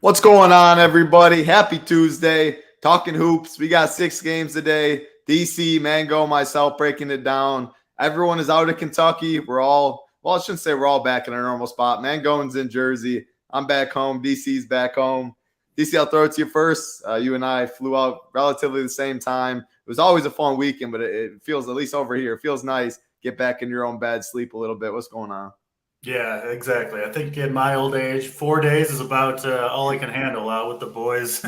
What's going on, everybody? Happy Tuesday. Talking hoops. We got 6 games today. DC, Mango, myself breaking it down. Everyone is out of Kentucky. I shouldn't say we're all back in our normal spot. Mangone's in Jersey. I'm back home. DC's back home. DC, I'll throw it to you first. You and I flew out relatively the same time. It was always a fun weekend, but it feels, at least over here, it feels nice. Get back in your own bed, sleep a little bit. What's going on? Yeah, exactly. I think in my old age, 4 days is about all I can handle out with the boys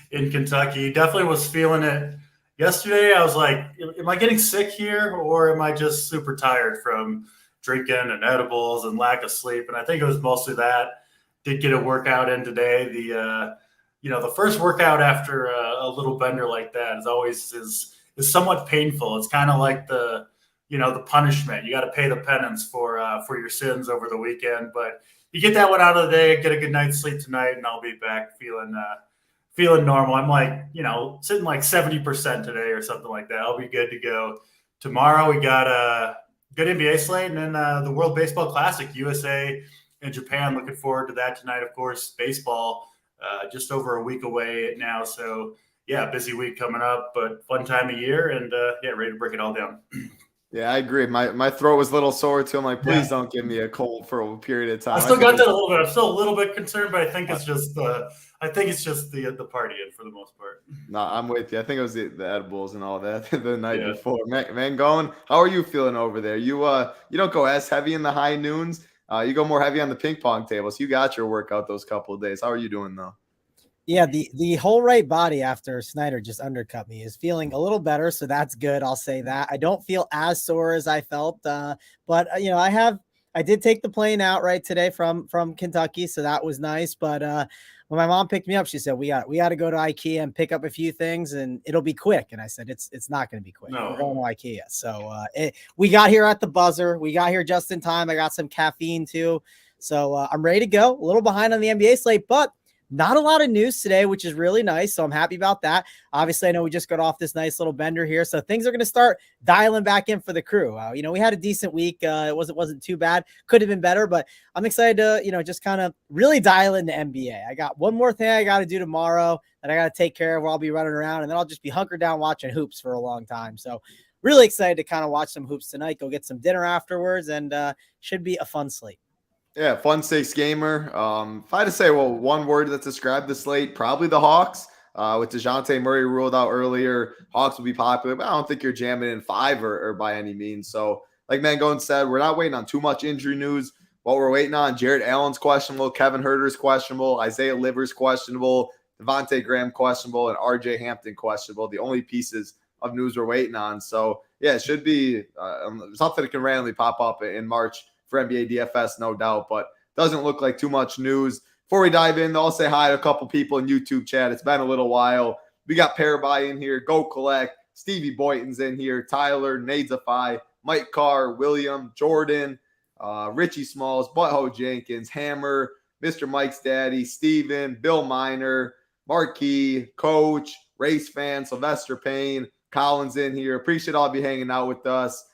in Kentucky. Definitely was feeling it yesterday. I was like, am I getting sick here or am I just super tired from drinking and edibles and lack of sleep? And I think it was mostly that. Did get a workout in today. The first workout after a little bender like that is somewhat painful. It's kind of like the punishment. You got to pay the penance for your sins over the weekend. But you get that one out of the day, get a good night's sleep tonight, and I'll be back feeling normal. I'm like, sitting like 70% today or something like that. I'll be good to go. Tomorrow we got a good NBA slate and then the World Baseball Classic, USA and Japan. Looking forward to that tonight, of course. Baseball just over a week away now. So, yeah, busy week coming up, but fun time of year and, ready to break it all down. Yeah, I agree. My throat was a little sore too. I'm like, please Yeah. don't give me a cold for a period of I time. still got that a little bit. I'm still a little bit concerned, but I think it's just the partying for the most part. No, I'm with you. I think it was the edibles and all that the night Yeah. before. Mangone, how are you feeling over there? You don't go as heavy in the high noons. You go more heavy on the ping pong table. So you got your workout those couple of days. How are you doing though? Yeah, the whole right body after Snyder just undercut me is feeling a little better, so that's good. I'll say that. I don't feel as sore as I felt, but I did take the plane out right today from Kentucky, so that was nice. But when my mom picked me up, she said we got to go to IKEA and pick up a few things, and it'll be quick. And I said it's not going to be quick. No. We're going to IKEA, so we got here at the buzzer. We got here just in time. I got some caffeine too, so I'm ready to go. A little behind on the NBA slate, but not a lot of news today, which is really nice. So I'm happy about that. Obviously, I know we just got off this nice little bender here. So things are going to start dialing back in for the crew. We had a decent week. It wasn't too bad. Could have been better, but I'm excited to, just kind of really dial into NBA. I got one more thing I got to do tomorrow that I got to take care of where I'll be running around, and then I'll just be hunkered down watching hoops for a long time. So really excited to kind of watch some hoops tonight, go get some dinner afterwards, and should be a fun slate. Yeah, fun 6-gamer. If I had to say, one word that described the slate, probably the Hawks. With DeJounte Murray ruled out earlier, Hawks will be popular, but I don't think you're jamming in 5 or by any means. So, like Mangone said, we're not waiting on too much injury news. What we're waiting on, Jarrett Allen's questionable, Kevin Huerter's questionable, Isaiah Livers questionable, Devontae Graham questionable, and RJ Hampton questionable. The only pieces of news we're waiting on. So, yeah, it should be something that can randomly pop up in March for NBA DFS, no doubt, but doesn't look like too much news. Before we dive in, I'll say hi to a couple people in YouTube chat. It's been a little while. We got Paraby in here, Go Collect, Stevie Boyton's in here, Tyler, Nadesify, Mike Carr, William, Jordan, Richie Smalls, Butthole Jenkins, Hammer, Mr. Mike's Daddy, Steven, Bill Miner, Marquis, Coach, Race Fan, Sylvester Payne, Collins in here. Appreciate all of you hanging out with us.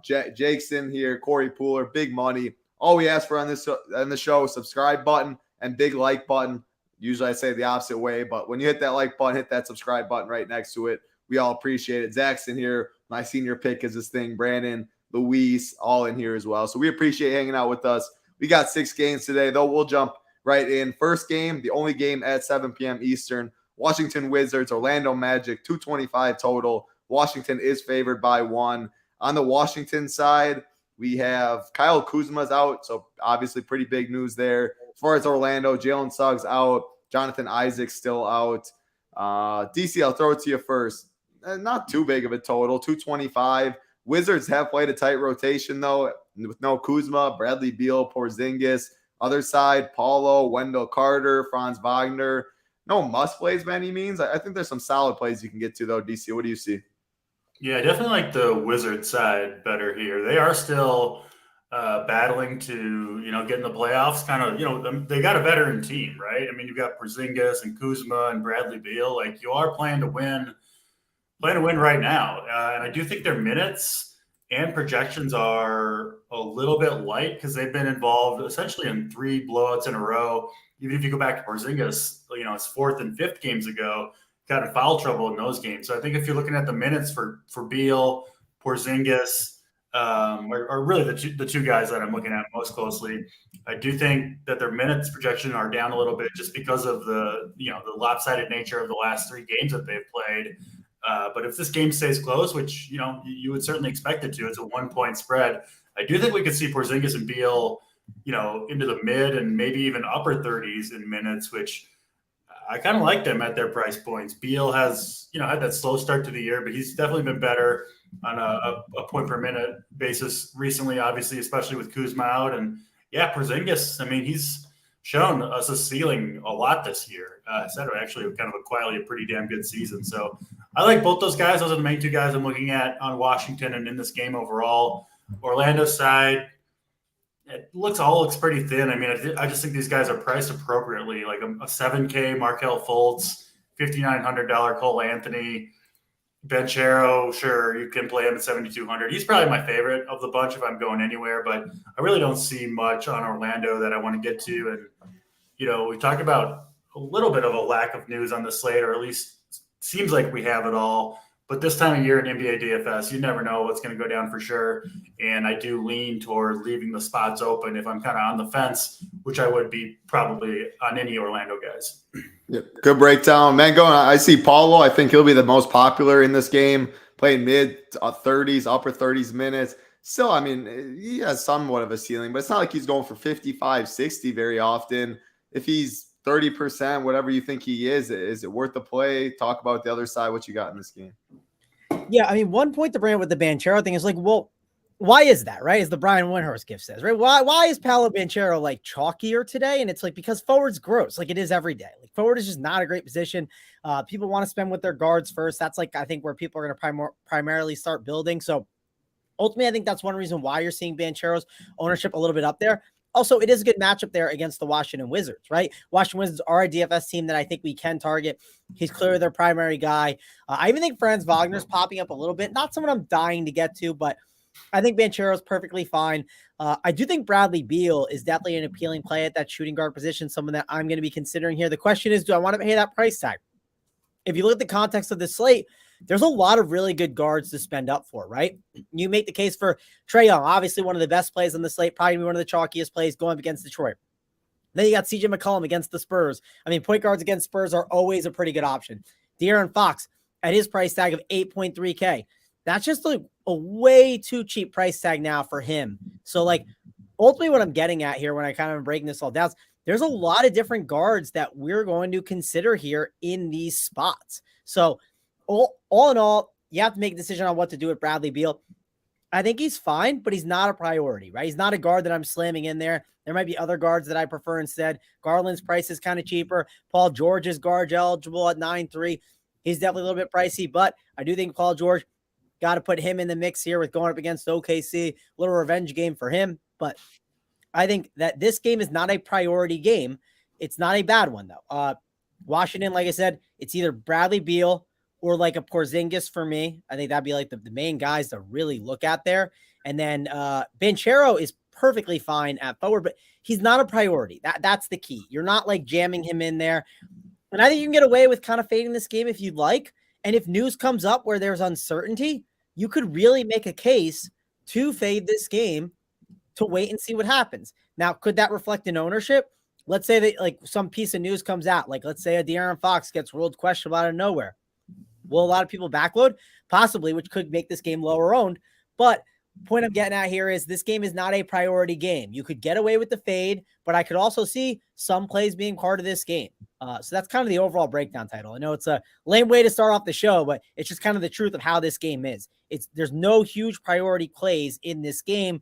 Jake's in here, Corey Pooler, Big Money. All we ask for on the show, subscribe button and big like button. Usually I say the opposite way, but when you hit that like button, hit that subscribe button right next to it. We all appreciate it. Zach's in here. My senior pick is this thing. Brandon, Luis, all in here as well. So we appreciate hanging out with us. We got 6 games today, though. We'll jump right in. First game, the only game at 7 p.m. Eastern. Washington Wizards, Orlando Magic, 225 total. Washington is favored by 1. On the Washington side, we have Kyle Kuzma's out, so obviously pretty big news there. As far as Orlando, Jalen Suggs out, Jonathan Isaac's still out. DC, I'll throw it to you first. Not too big of a total, 225. Wizards have played a tight rotation, though, with no Kuzma, Bradley Beal, Porzingis. Other side, Paulo, Wendell Carter, Franz Wagner. No must plays by any means. I think there's some solid plays you can get to, though, DC. What do you see? Yeah, definitely like the Wizards side better here. They are still battling to, get in the playoffs. Kind of, they got a veteran team, right? I mean, you've got Porzingis and Kuzma and Bradley Beal. Like, you are playing to win right now. And I do think their minutes and projections are a little bit light because they've been involved essentially in 3 blowouts in a row. Even if you go back to Porzingis, his 4th and 5th games ago, got in foul trouble in those games. So I think if you're looking at the minutes for Beal, Porzingis, are really the two guys that I'm looking at most closely. I do think that their minutes projection are down a little bit just because of the lopsided nature of the last 3 games that they've played. But if this game stays close, which you would certainly expect it to, it's a 1-point spread. I do think we could see Porzingis and Beal, into the mid and maybe even upper 30s in minutes, which I kind of like them at their price points. Beal has, had that slow start to the year, but he's definitely been better on a point per minute basis recently, obviously, especially with Kuzma out. And yeah, Porzingis, I mean, he's shown us a ceiling a lot this year. Actually kind of quietly a pretty damn good season. So I like both those guys. Those are the main 2 guys I'm looking at on Washington and in this game overall. Orlando side, it looks pretty thin. I mean, I just think these guys are priced appropriately, like a $7K Markelle Fultz, $5,900 Cole Anthony, Banchero. Sure, you can play him at $7,200. He's probably my favorite of the bunch if I'm going anywhere, but I really don't see much on Orlando that I want to get to. And, we talked about a little bit of a lack of news on the slate, or at least seems like we have it all. But this time of year in NBA DFS, you never know what's going to go down for sure. And I do lean toward leaving the spots open if I'm kind of on the fence, which I would be probably on any Orlando guys. Yeah, good breakdown. Mangone, I see Paulo. I think he'll be the most popular in this game, playing mid 30s, upper 30s minutes. Still, I mean, he has somewhat of a ceiling, but it's not like he's going for 55, 60 very often. If he's 30%, whatever you think he is it worth the play? Talk about the other side, what you got in this game. Yeah, I mean, one point to bring up with the Banchero thing is like, well, why is that, right? As the Brian Windhorst gift says, right? Why is Paolo Banchero like chalkier today? And it's like, because forward's gross, like it is every day. Like forward is just not a great position. People want to spend with their guards first. That's like, I think where people are going to primarily start building. So ultimately, I think that's one reason why you're seeing Banchero's ownership a little bit up there. Also, it is a good matchup there against the Washington Wizards, right? Washington Wizards are a DFS team that I think we can target. He's clearly their primary guy. I even think Franz Wagner's popping up a little bit. Not someone I'm dying to get to, but I think Banchero's perfectly fine. I do think Bradley Beal is definitely an appealing play at that shooting guard position, someone that I'm going to be considering here. The question is, do I want to pay that price tag? If you look at the context of the slate, there's a lot of really good guards to spend up for, right? You make the case for Trae Young, obviously one of the best plays on the slate, probably one of the chalkiest plays going up against Detroit. Then you got CJ McCollum against the Spurs. I mean, point guards against Spurs are always a pretty good option. De'Aaron Fox at his price tag of 8.3K. That's just like a way too cheap price tag now for him. So like ultimately what I'm getting at here when I kind of am breaking this all down, there's a lot of different guards that we're going to consider here in these spots. So all in all, you have to make a decision on what to do with Bradley Beal. I think he's fine, but he's not a priority, right? He's not a guard that I'm slamming in there. There might be other guards that I prefer instead. Garland's price is kind of cheaper. Paul George is guard eligible at 9.3. He's definitely a little bit pricey, but I do think Paul George, got to put him in the mix here with going up against OKC. A little revenge game for him, but I think that this game is not a priority game. It's not a bad one, though. Washington, like I said, it's either Bradley Beal or like a Porzingis for me. I think that'd be like the main guys to really look at there. And then Banchero is perfectly fine at forward, but he's not a priority. That's the key. You're not like jamming him in there. And I think you can get away with kind of fading this game if you'd like. And if news comes up where there's uncertainty, you could really make a case to fade this game to wait and see what happens. Now, could that reflect in ownership? Let's say that like some piece of news comes out, like let's say a De'Aaron Fox gets ruled questionable out of nowhere. Will a lot of people backload? Possibly, which could make this game lower owned. But point I'm getting at here is this game is not a priority game. You could get away with the fade, but I could also see some plays being part of this game. So that's kind of the overall breakdown title. I know it's a lame way to start off the show, but it's just kind of the truth of how this game is. There's no huge priority plays in this game.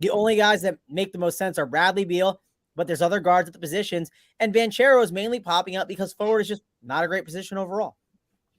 The only guys that make the most sense are Bradley Beal, but there's other guards at the positions. And Banchero is mainly popping up because forward is just not a great position overall.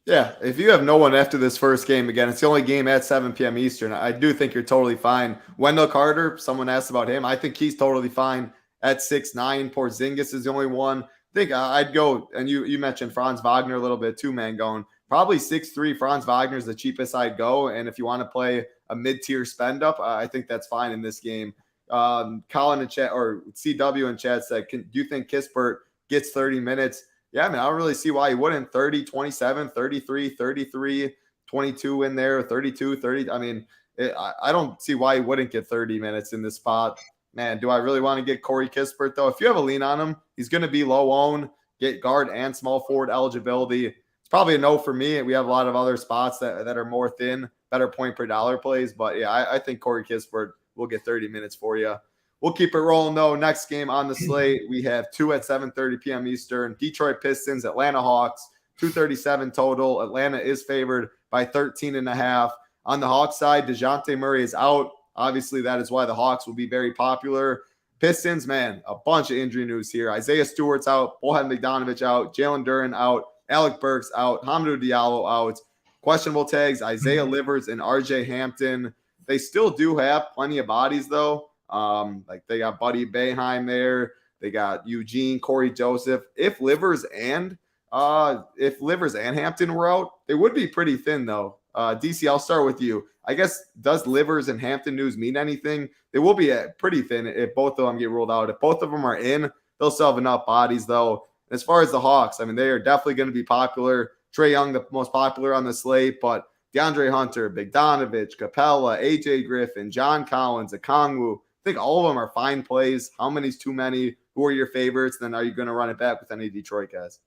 Yeah, if you have no one after this first game, again, it's the only game at 7 p.m. Eastern. I do think you're totally fine. Wendell Carter, someone asked about him. I think he's totally fine at 6'9". Porzingis is the only one. I think I'd go, and you mentioned Franz Wagner a little bit too, Mangone. Probably 6'3". Franz Wagner is the cheapest I'd go. And if you want to play a mid-tier spend up, I think that's fine in this game. Colin in chat, or CW in chat said, do you think Kispert gets 30 minutes? Yeah, I mean, I don't really see why he wouldn't. 30, 27, 33, 33, 22 in there, 32, 30. I mean, I don't see why he wouldn't get 30 minutes in this spot. Man, do I really want to get Corey Kispert, though? If you have a lean on him, he's going to be low owned, get guard and small forward eligibility. It's probably a no for me. We have a lot of other spots that are more thin, better point per dollar plays. But, yeah, I think Corey Kispert will get 30 minutes for you. We'll keep it rolling, though. Next game on the slate, we have 2 at 7:30 p.m. Eastern. Detroit Pistons, Atlanta Hawks, 237 total. Atlanta is favored by 13.5. On the Hawks side, DeJounte Murray is out. Obviously, that is why the Hawks will be very popular. Pistons, man, a bunch of injury news here. Isaiah Stewart's out. Bojan Bogdanovic out. Jalen Duren out. Alec Burks out. Hamidou Diallo out. Questionable tags, Isaiah Livers and RJ Hampton. They still do have plenty of bodies, though. Like they got Buddy Boeheim there. They got Eugene, Corey Joseph. If Livers and Hampton were out, they would be pretty thin, though. DC, I'll start with you. I guess, does Livers and Hampton news mean anything? They will be pretty thin if both of them get ruled out. If both of them are in, they'll still have enough bodies, though. As far as the Hawks, I mean, they are definitely going to be popular. Trae Young, the most popular on the slate, but DeAndre Hunter, Bogdanovic, Capella, AJ Griffin, John Collins, Okongwu. I think all of them are fine plays. How many's too many? Who are your favorites? Then are you going to run it back with any Detroit guys?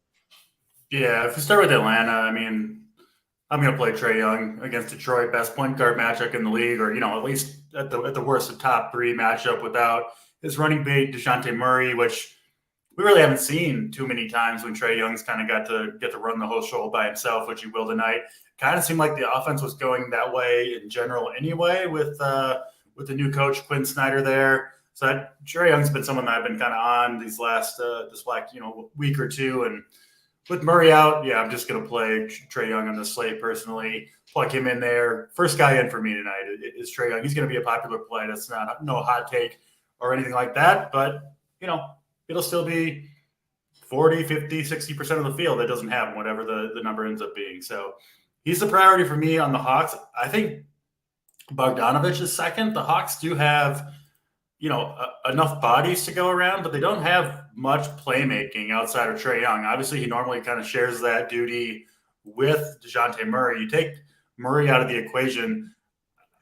Yeah, if we start with Atlanta, I mean, I'm going to play Trae Young against Detroit, best point guard matchup in the league, or, at least at the worst, a top 3 matchup without his running bait, DeJounte Murray, which we really haven't seen too many times when Trae Young's kind of get to run the whole show by himself, which he will tonight. Kind of seemed like the offense was going that way in general anyway with the new coach, Quinn Snyder there. So Trae Young's been someone that I've been kind of on these last week or two, and with Murray out, yeah, I'm just going to play Trae Young on the slate personally. Plug him in there. First guy in for me tonight is Trae Young. He's going to be a popular play. That's no hot take or anything like that. But, it'll still be 40, 50, 60% of the field that doesn't have him, whatever the number ends up being. So he's the priority for me on the Hawks. I think Bogdanovic is second. The Hawks do have enough bodies to go around, but they don't have much playmaking outside of Trae Young. Obviously, he normally kind of shares that duty with DeJounte Murray. You take Murray out of the equation,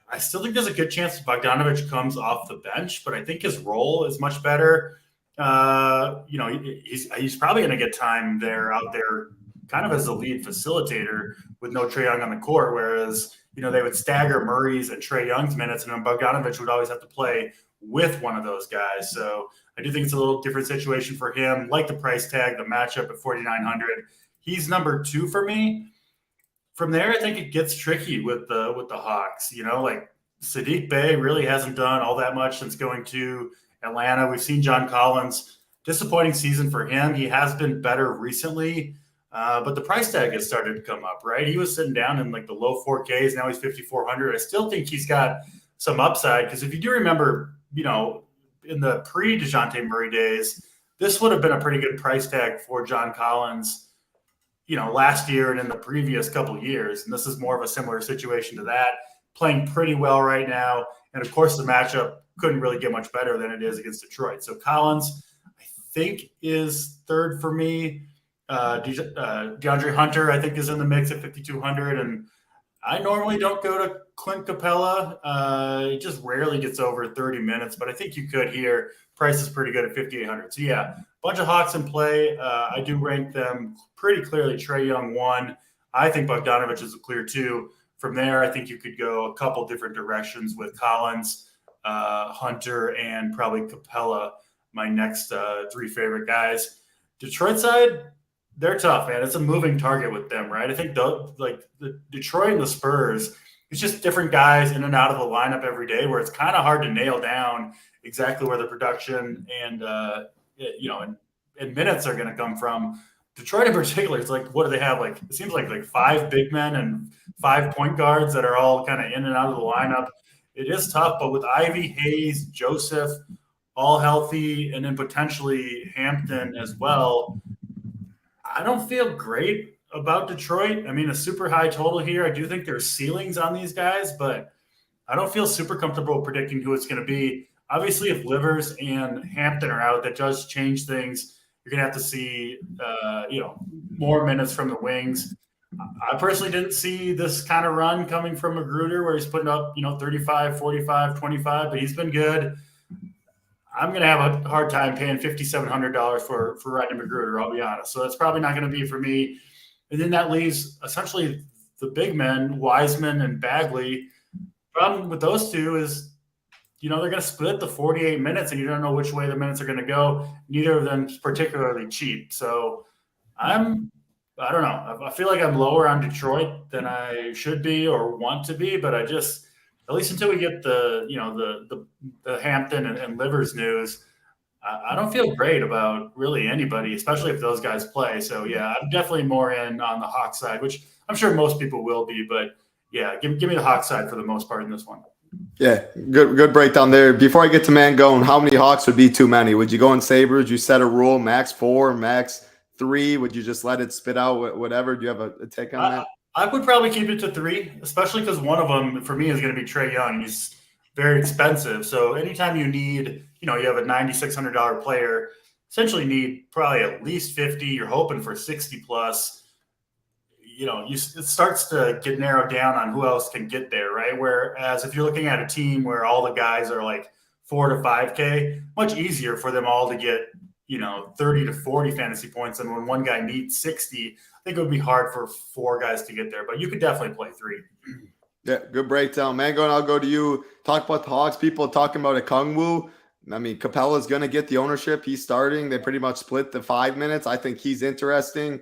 I still think there's a good chance Bogdanovic comes off the bench, but I think his role is much better. He's probably going to get time out there kind of as a lead facilitator with no Trae Young on the court, whereas, they would stagger Murray's and Trae Young's minutes, and then Bogdanovic would always have to play with one of those guys. So I do think it's a little different situation for him. Like the price tag, the matchup at 4,900. He's number 2 for me. From there, I think it gets tricky with the Hawks. Like Sadiq Bey really hasn't done all that much since going to Atlanta. We've seen John Collins, disappointing season for him. He has been better recently, but the price tag has started to come up, right? He was sitting down in like the low 4Ks. Now he's 5,400. I still think he's got some upside because if you do remember, in the pre-DeJounte Murray days, this would have been a pretty good price tag for John Collins, last year and in the previous couple of years. And this is more of a similar situation to that, playing pretty well right now. And of course, the matchup couldn't really get much better than it is against Detroit. So Collins, I think, is third for me. DeAndre Hunter, I think, is in the mix at 5,200. And I normally don't go to Clint Capella. He just rarely gets over 30 minutes, but I think you could here. Price is pretty good at 5,800. So, yeah, bunch of Hawks in play. I do rank them pretty clearly. Trae Young 1. I think Bogdanovic is a clear 2. From there, I think you could go a couple different directions with Collins, Hunter, and probably Capella, my next 3 favorite guys. Detroit side, they're tough, man. It's a moving target with them, right? I think the Detroit and the Spurs, it's just different guys in and out of the lineup every day where it's kind of hard to nail down exactly where the production and minutes are going to come from. Detroit in particular, it's like, what do they have? Like, it seems like 5 big men and 5 point guards that are all kind of in and out of the lineup. It is tough, but with Ivy, Hayes, Joseph, all healthy, and then potentially Hampton as well, I don't feel great about Detroit. I mean, a super high total here. I do think there's ceilings on these guys, but I don't feel super comfortable predicting who it's going to be. Obviously, if Livers and Hampton are out, that does change things. You're going to have to see, more minutes from the wings. I personally didn't see this kind of run coming from Magruder where he's putting up, 35, 45, 25, but he's been good. I'm going to have a hard time paying $5,700 for Rodney Magruder, I'll be honest. So that's probably not going to be for me. And then that leaves essentially the big men, Wiseman and Bagley. Problem with those two is, they're going to split the 48 minutes and you don't know which way the minutes are going to go. Neither of them is particularly cheap. So I don't know. I feel like I'm lower on Detroit than I should be or want to be, but at least until we get the Hampton and Livers news, I don't feel great about really anybody, especially if those guys play. So yeah, I'm definitely more in on the Hawks side, which I'm sure most people will be, but yeah, give me the Hawks side for the most part in this one. Yeah, good breakdown there. Before I get to Mangone, how many Hawks would be too many? Would you go in Sabres? Would you set a rule, max 4, max 3? Would you just let it spit out whatever? Do you have a take on that? I would probably keep it to 3, especially because one of them for me is going to be Trae Young. He's very expensive. So anytime you need, you have a $9,600 player, essentially need probably at least 50. You're hoping for 60 plus. It starts to get narrowed down on who else can get there, right? Whereas if you're looking at a team where all the guys are like 4 to 5K, much easier for them all to get 30 to 40 fantasy points. And when one guy needs 60, I think it would be hard for 4 guys to get there, but you could definitely play 3. Yeah, good breakdown. Mangone, I'll go to you. Talk about the Hawks. People talking about a Kungwu. I mean, Capella's going to get the ownership. He's starting. They pretty much split the 5 minutes. I think he's interesting.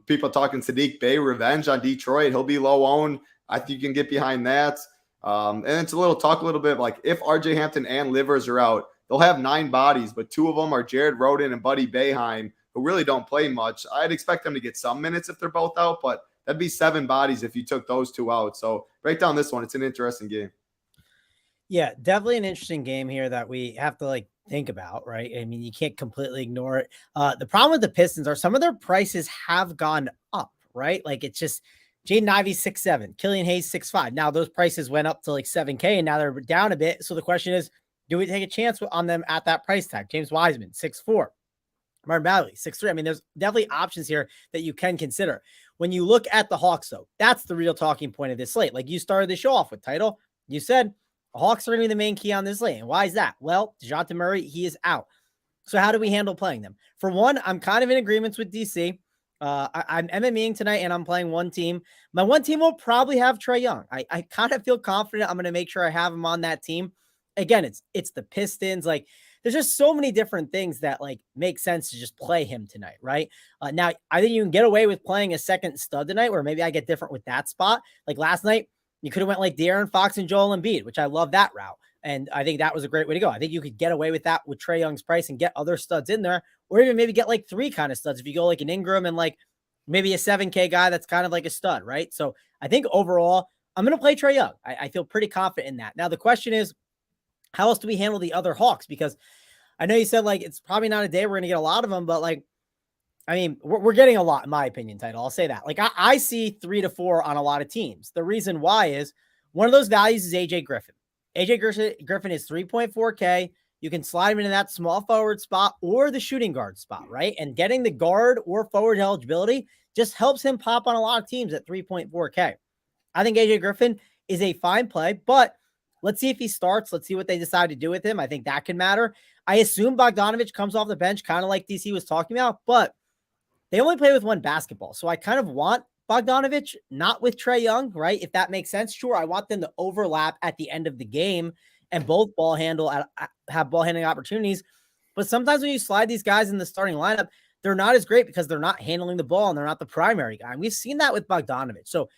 People talking Sadiq Bey, revenge on Detroit. He'll be low owned. I think you can get behind that. And it's a little bit like if RJ Hampton and Livers are out, they'll have 9 bodies, but 2 of them are Jared Rhoden and Buddy Boeheim, who really don't play much. I'd expect them to get some minutes if they're both out, but that'd be 7 bodies if you took those 2 out. So break down this one. It's an interesting game. Yeah, definitely an interesting game here that we have to think about, right? I mean, you can't completely ignore it. The problem with the Pistons are some of their prices have gone up, right? It's just Jaden Ivey 6'7", Killian Hayes 6'5". Now those prices went up to $7K and now they're down a bit. So the question is, do we take a chance on them at that price tag? James Wiseman 6'4", Martin Bagley 6'3". I mean, there's definitely options here that you can consider. When you look at the Hawks, though, that's the real talking point of this slate. You started the show off with title. You said the Hawks are going to be the main key on this slate. And why is that? Well, DeJounte Murray, he is out. So how do we handle playing them? For one, I'm kind of in agreements with DC. I'm MMEing tonight and I'm playing one team. My one team will probably have Trae Young. I kind of feel confident I'm going to make sure I have him on that team. Again, it's the Pistons. There's just so many different things that make sense to just play him tonight, right? Now, I think you can get away with playing a second stud tonight, where maybe I get different with that spot. Last night, you could have went De'Aaron Fox and Joel Embiid, which I love that route. And I think that was a great way to go. I think you could get away with that with Trae Young's price and get other studs in there, or even maybe get 3 kind of studs. If you go an Ingram and maybe a 7K guy that's kind of like a stud, right? So I think overall, I'm going to play Trae Young. I feel pretty confident in that. Now, the question is, how else do we handle the other Hawks? Because I know you said it's probably not a day we're going to get a lot of them, but I mean, we're getting a lot in my opinion, title. I'll say that. I see 3 to 4 on a lot of teams. The reason why is one of those values is AJ Griffin. AJ Griffin is 3.4K. You can slide him into that small forward spot or the shooting guard spot, right? And getting the guard or forward eligibility just helps him pop on a lot of teams at 3.4K. I think AJ Griffin is a fine play, but let's see if he starts. Let's see what they decide to do with him. I think that can matter. I assume Bogdanovich comes off the bench, kind of like DC was talking about, but they only play with one basketball. So I kind of want Bogdanovich, not with Trae Young, right? If that makes sense. Sure, I want them to overlap at the end of the game and both have ball handling opportunities. But sometimes when you slide these guys in the starting lineup, they're not as great because they're not handling the ball and they're not the primary guy. And we've seen that with Bogdanovich. So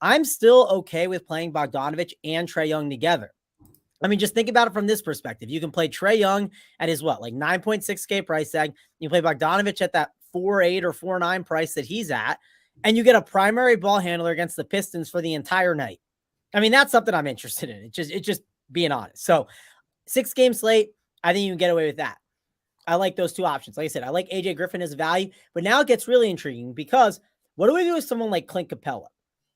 I'm still okay with playing Bogdanovich and Trae Young together. I mean, just think about it from this perspective. You can play Trae Young at his 9.6K price tag. You play Bogdanovich at that 4.8 or 4.9 price that he's at, and you get a primary ball handler against the Pistons for the entire night. I mean, that's something I'm interested in. It's just being honest. So 6-game slate, I think you can get away with that. I like those 2 options. Like I said, I like AJ Griffin as a value, but now it gets really intriguing because what do we do with someone like Clint Capella?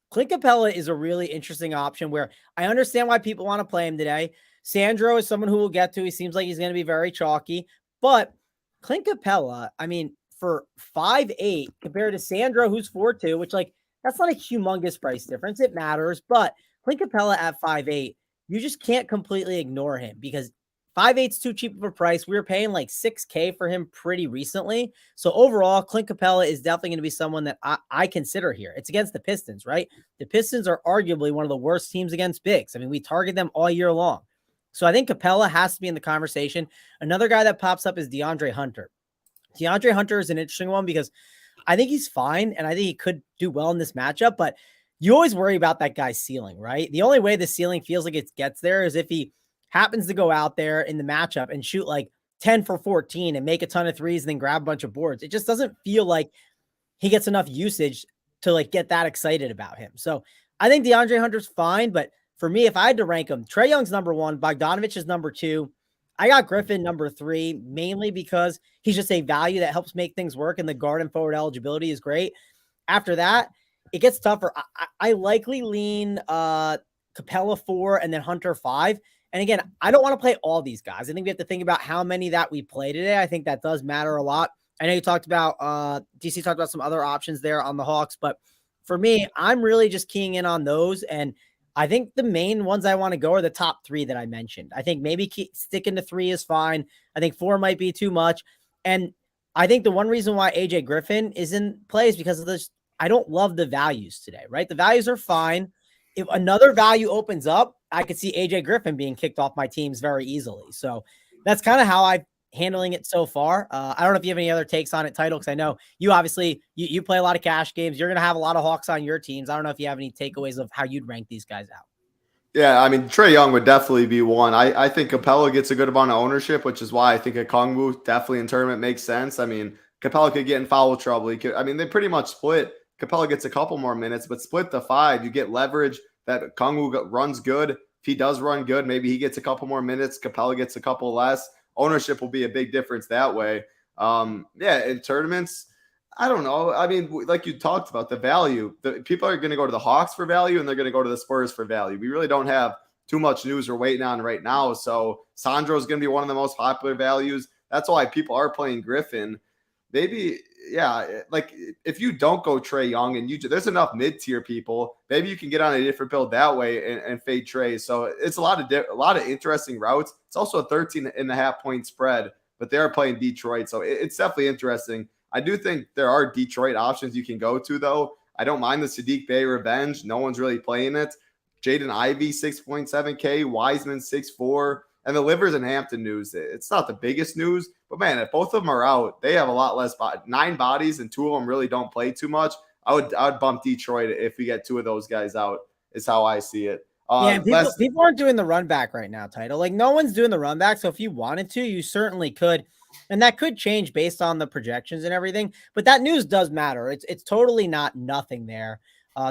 Clint Capella is a really interesting option where I understand why people want to play him today. Sandro is someone who we'll get to. He seems like he's going to be very chalky, but Clint Capella, I mean, for 5'8" compared to Sandro, who's 4'2", which like, that's not a humongous price difference. It matters, but Clint Capella at 5'8", you just can't completely ignore him because 5'8" is too cheap of a price. We were paying like $6K for him pretty recently. So overall, Clint Capella is definitely going to be someone that I consider here. It's against the Pistons, right? The Pistons are arguably one of the worst teams against bigs. I mean, we target them all year long. So I think Capella has to be in the conversation. Another guy that pops up is DeAndre Hunter. DeAndre Hunter is an interesting one because I think he's fine, and I think he could do well in this matchup, but you always worry about that guy's ceiling, right? The only way the ceiling feels like it gets there is if he happens to go out there in the matchup and shoot like 10 for 14 and make a ton of threes and then grab a bunch of boards. It just doesn't feel like he gets enough usage to like get that excited about him. So I think DeAndre Hunter's fine, but for me, if I had to rank him, Trae Young's number 1, Bogdanovich is number 2. I got Griffin number 3, mainly because he's just a value that helps make things work and the guard and forward eligibility is great. After that, it gets tougher. I likely lean Capella 4 and then Hunter 5. And again, I don't want to play all these guys. I think we have to think about how many that we play today. I think that does matter a lot. I know you talked about DC talked about some other options there on the Hawks, but for me, I'm really just keying in on those. And I think the main ones I want to go are the top 3 that I mentioned. I think maybe sticking to 3 is fine. I think 4 might be too much. And I think the one reason why AJ Griffin is in play is because of this. I don't love the values today, right? The values are fine. If another value opens up, I could see AJ Griffin being kicked off my teams very easily. So that's kind of how I'm handling it so far. I don't know if you have any other takes on it, Title, because I know you obviously you play a lot of cash games. You're going to have a lot of Hawks on your teams. I don't know if you have any takeaways of how you'd rank these guys out. Yeah, I mean, Trae Young would definitely be one. I think Capella gets a good amount of ownership, which is why I think a Kongwu definitely in tournament makes sense. I mean, Capella could get in foul trouble. They pretty much split. Capella gets a couple more minutes, but split the 5. You get leverage that Kongwu runs good. If he does run good, maybe he gets a couple more minutes. Capella gets a couple less. Ownership will be a big difference that way. In tournaments, I don't know. I mean, like you talked about, the value. The people are going to go to the Hawks for value, and they're going to go to the Spurs for value. We really don't have too much news we're waiting on right now. So Sandro is going to be one of the most popular values. That's why people are playing Griffin. Maybe, yeah, like if you don't go Trae Young and there's enough mid-tier people, maybe you can get on a different build that way and fade Trae. So it's a lot of interesting routes. It's also a 13.5 point spread, but they are playing Detroit. So it's definitely interesting. I do think there are Detroit options you can go to, though. I don't mind the Sadiq Bey revenge. No one's really playing it. Jaden Ivey, 6.7K. Wiseman, 6.4. And the Livers and Hampton news, it's not the biggest news. But, man, if both of them are out, they have a lot less 9 bodies, and 2 of them really don't play too much. I would bump Detroit if we get 2 of those guys out, is how I see it. People aren't doing the run back right now, Title. Like, no one's doing the run back. So if you wanted to, you certainly could. And that could change based on the projections and everything. But that news does matter. It's totally not nothing there.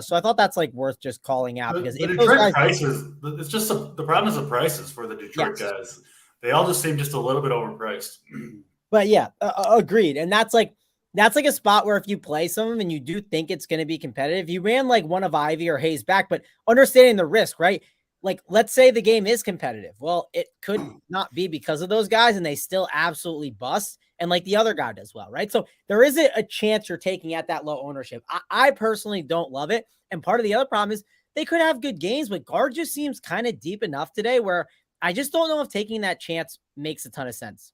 So I thought that's like worth just calling out because the Detroit prices, it's just the problem is the prices for the Detroit guys. They all just seem just a little bit overpriced. But yeah, agreed. And that's like a spot where if you play some of them and you do think it's going to be competitive, you ran like one of Ivy or Hayes back, but understanding the risk, right? Like, let's say the game is competitive. Well, it could not be because of those guys, and they still absolutely bust. And like the other guy does well, right? So there is a chance you're taking at that low ownership. I personally don't love it. And part of the other problem is they could have good games, but guard just seems kind of deep enough today where I just don't know if taking that chance makes a ton of sense.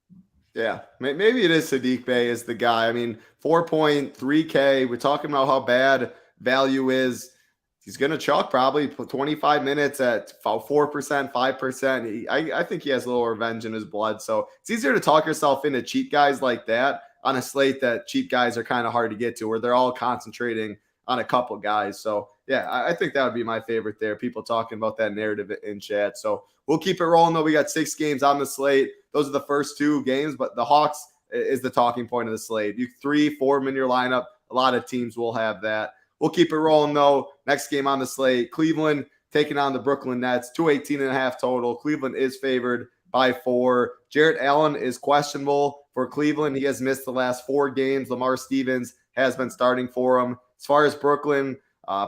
Yeah, maybe it is Sadiq Bey is the guy. I mean, 4.3K. We're talking about how bad value is. He's going to chalk probably 25 minutes at 4%, 5%. I think he has a little revenge in his blood. So it's easier to talk yourself into cheap guys like that on a slate that cheap guys are kind of hard to get to, where they're all concentrating on a couple guys. So, yeah, I think that would be my favorite there. People talking about that narrative in chat. So we'll keep it rolling, though. We got 6 games on the slate. Those are the first 2 games, but the Hawks is the talking point of the slate. You 3-4 them in your lineup. A lot of teams will have that. We'll keep it rolling, though. Next game on the slate, Cleveland taking on the Brooklyn Nets, 218.5 total. Cleveland is favored by 4. Jarrett Allen is questionable for Cleveland. He has missed the last 4 games. Lamar Stevens has been starting for him. As far as Brooklyn,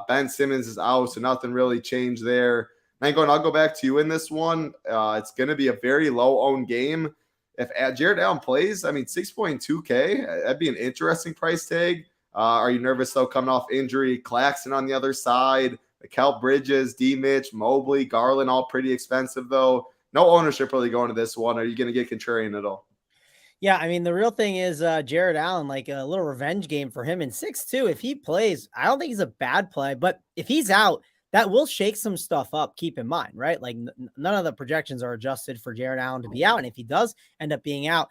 Ben Simmons is out, so nothing really changed there. Mangone, I'll go back to you in this one. It's going to be a very low-owned game. If Jared Allen plays, I mean, 6.2K, that'd be an interesting price tag. Are you nervous, though, coming off injury? Claxton on the other side, Mikal Bridges, D. Mitch, Mobley, Garland, all pretty expensive, though. No ownership really going to this one. Are you going to get contrarian at all? Yeah, I mean, the real thing is Jared Allen, like a little revenge game for him in 6-2. If he plays, I don't think he's a bad play, but if he's out, that will shake some stuff up. Keep in mind, right? Like none of the projections are adjusted for Jared Allen to be out. And if he does end up being out,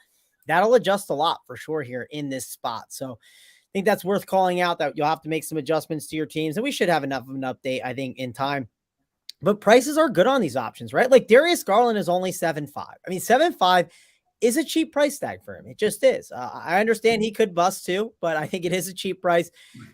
that'll adjust a lot for sure here in this spot. So I think that's worth calling out, that you'll have to make some adjustments to your teams. And we should have enough of an update, I think, in time. But prices are good on these options, right? Like Darius Garland is only 7.5. I mean, 7.5 is a cheap price tag for him. It just is. I understand he could bust too, but I think it is a cheap price.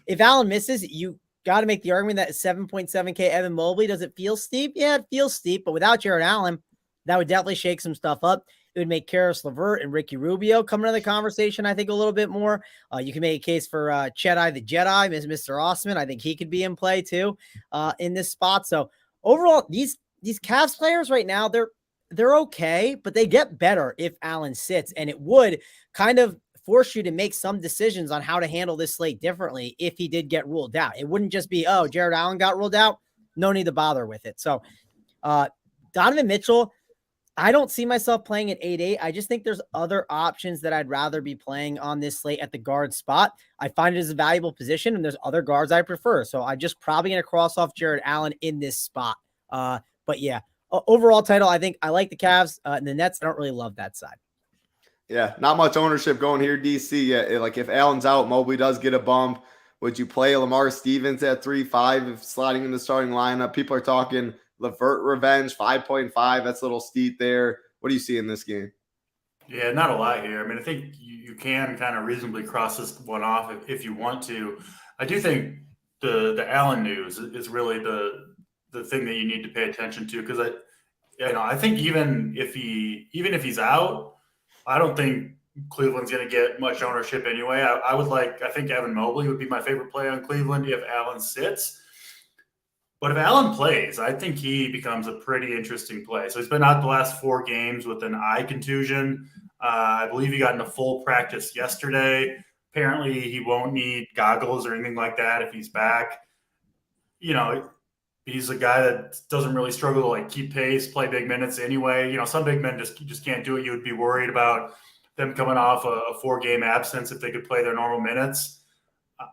If Allen misses, you got to make the argument that 7.7K Evan Mobley, does it feel steep? Yeah, it feels steep, but without Jared Allen, that would definitely shake some stuff up. It would make Karis LeVert and Ricky Rubio come into the conversation, I think, a little bit more. You can make a case for Chet the Jedi, Mr. Osman. I think he could be in play too in this spot. So overall, these Cavs players right now, they're okay, but they get better if Allen sits, and it would kind of force you to make some decisions on how to handle this slate differently if he did get ruled out. It wouldn't just be, oh, Jared Allen got ruled out. No need to bother with it. So Donovan Mitchell, I don't see myself playing at 8-8. I just think there's other options that I'd rather be playing on this slate at the guard spot. I find it as a valuable position, and there's other guards I prefer. So I'm just probably going to cross off Jared Allen in this spot. But yeah, overall title, I think I like the Cavs. And the Nets, I don't really love that side. Yeah, not much ownership going here, DC. Yeah, like if Allen's out, Mobley does get a bump. Would you play Lamar Stevens at 3.5 if sliding in the starting lineup? People are talking LeVert revenge, 5.5. That's a little steep there. What do you see in this game? Yeah, not a lot here. I mean, I think you can kind of reasonably cross this one off if you want to. I do think the Allen news is really the thing that you need to pay attention to, because I think even if he's out, I don't think Cleveland's going to get much ownership anyway. I think Evan Mobley would be my favorite play on Cleveland if Allen sits. But if Allen plays, I think he becomes a pretty interesting play. So he's been out the last 4 games with an eye contusion. I believe he got into full practice yesterday. Apparently he won't need goggles or anything like that if he's back. You know, he's a guy that doesn't really struggle to like keep pace, play big minutes anyway. You know, some big men just can't do it. You would be worried about them coming off a 4-game absence if they could play their normal minutes.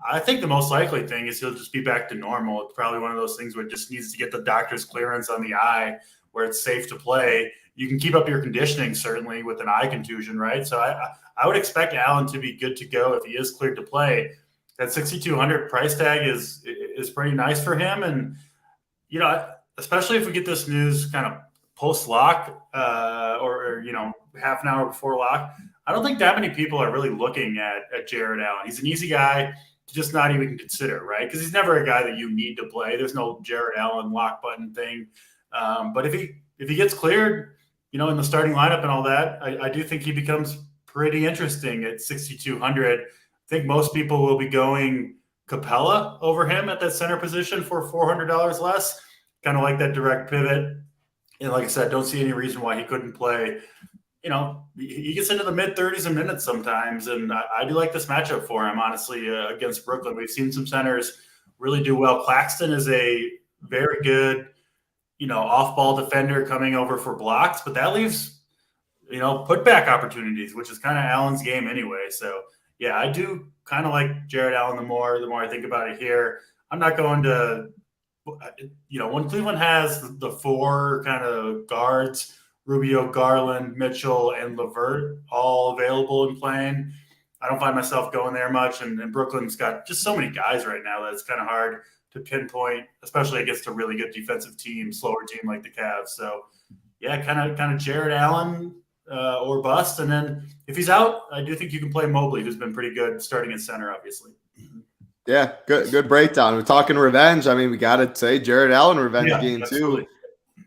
I think the most likely thing is he'll just be back to normal. It's probably one of those things where it just needs to get the doctor's clearance on the eye where it's safe to play. You can keep up your conditioning, certainly, with an eye contusion, right? So I would expect Allen to be good to go if he is cleared to play. That 6,200 price tag is pretty nice for him. And, you know, especially if we get this news kind of post-lock or, you know, half an hour before lock, I don't think that many people are really looking at Jared Allen. He's an easy guy to just not even consider, right? Because he's never a guy that you need to play. There's no Jared Allen lock button thing. But if he gets cleared, you know, in the starting lineup and all that, I do think he becomes pretty interesting at 6,200. I think most people will be going Capella over him at that center position for $400 less. Kind of like that direct pivot. And like I said, don't see any reason why he couldn't play. You know, he gets into the mid-30s a minute sometimes, and I do like this matchup for him, honestly, against Brooklyn. We've seen some centers really do well. Claxton is a very good, you know, off-ball defender coming over for blocks, but that leaves, you know, putback opportunities, which is kind of Allen's game anyway. So, yeah, I do kind of like Jared Allen the more I think about it here. I'm not going to, you know, when Cleveland has the 4 kind of guards, Rubio, Garland, Mitchell, and LeVert all available and playing, I don't find myself going there much. And Brooklyn's got just so many guys right now that it's kind of hard to pinpoint, especially against a really good defensive team, slower team like the Cavs. So, yeah, kind of Jared Allen or bust. And then if he's out, I do think you can play Mobley, who's been pretty good starting at center, obviously. Yeah, good breakdown. We're talking revenge. I mean, we got to say Jared Allen revenge game absolutely. too.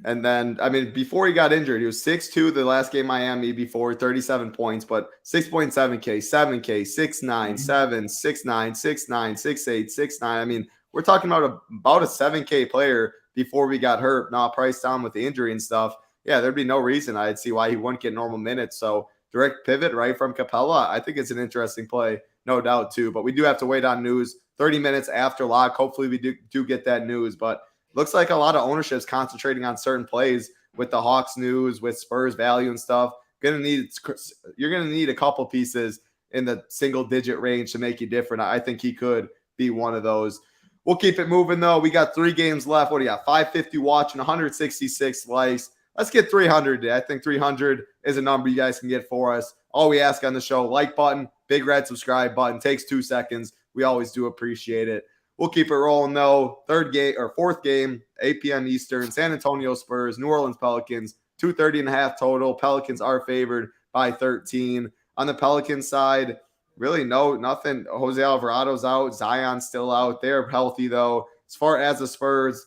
And then, I mean, before he got injured, he was 6'2" the last game Miami before, 37 points, but 6.7K, 7K, 6'9", 7, 6'9", 6'9", 6'8", 6'9". I mean, we're talking about about a 7K player before we got hurt, now priced down with the injury and stuff. Yeah, there'd be no reason I'd see why he wouldn't get normal minutes. So direct pivot right from Capella, I think it's an interesting play, no doubt too. But we do have to wait on news 30 minutes after lock. Hopefully we do get that news. But looks like a lot of ownership's concentrating on certain plays with the Hawks news, with Spurs value and stuff. You're gonna need a couple pieces in the single digit range to make you different. I think he could be one of those. We'll keep it moving though. We got 3 games left. What do you got? 550 watching, 166 likes. Let's get 300. I think 300 is a number you guys can get for us. All we ask on the show, like button, big red subscribe button. Takes 2 seconds. We always do appreciate it. We'll keep it rolling though. 4th game, 8 p.m. Eastern. San Antonio Spurs, New Orleans Pelicans. 230.5 total. Pelicans are favored by 13. On the Pelicans side, really nothing. Jose Alvarado's out. Zion's still out. They're healthy though. As far as the Spurs,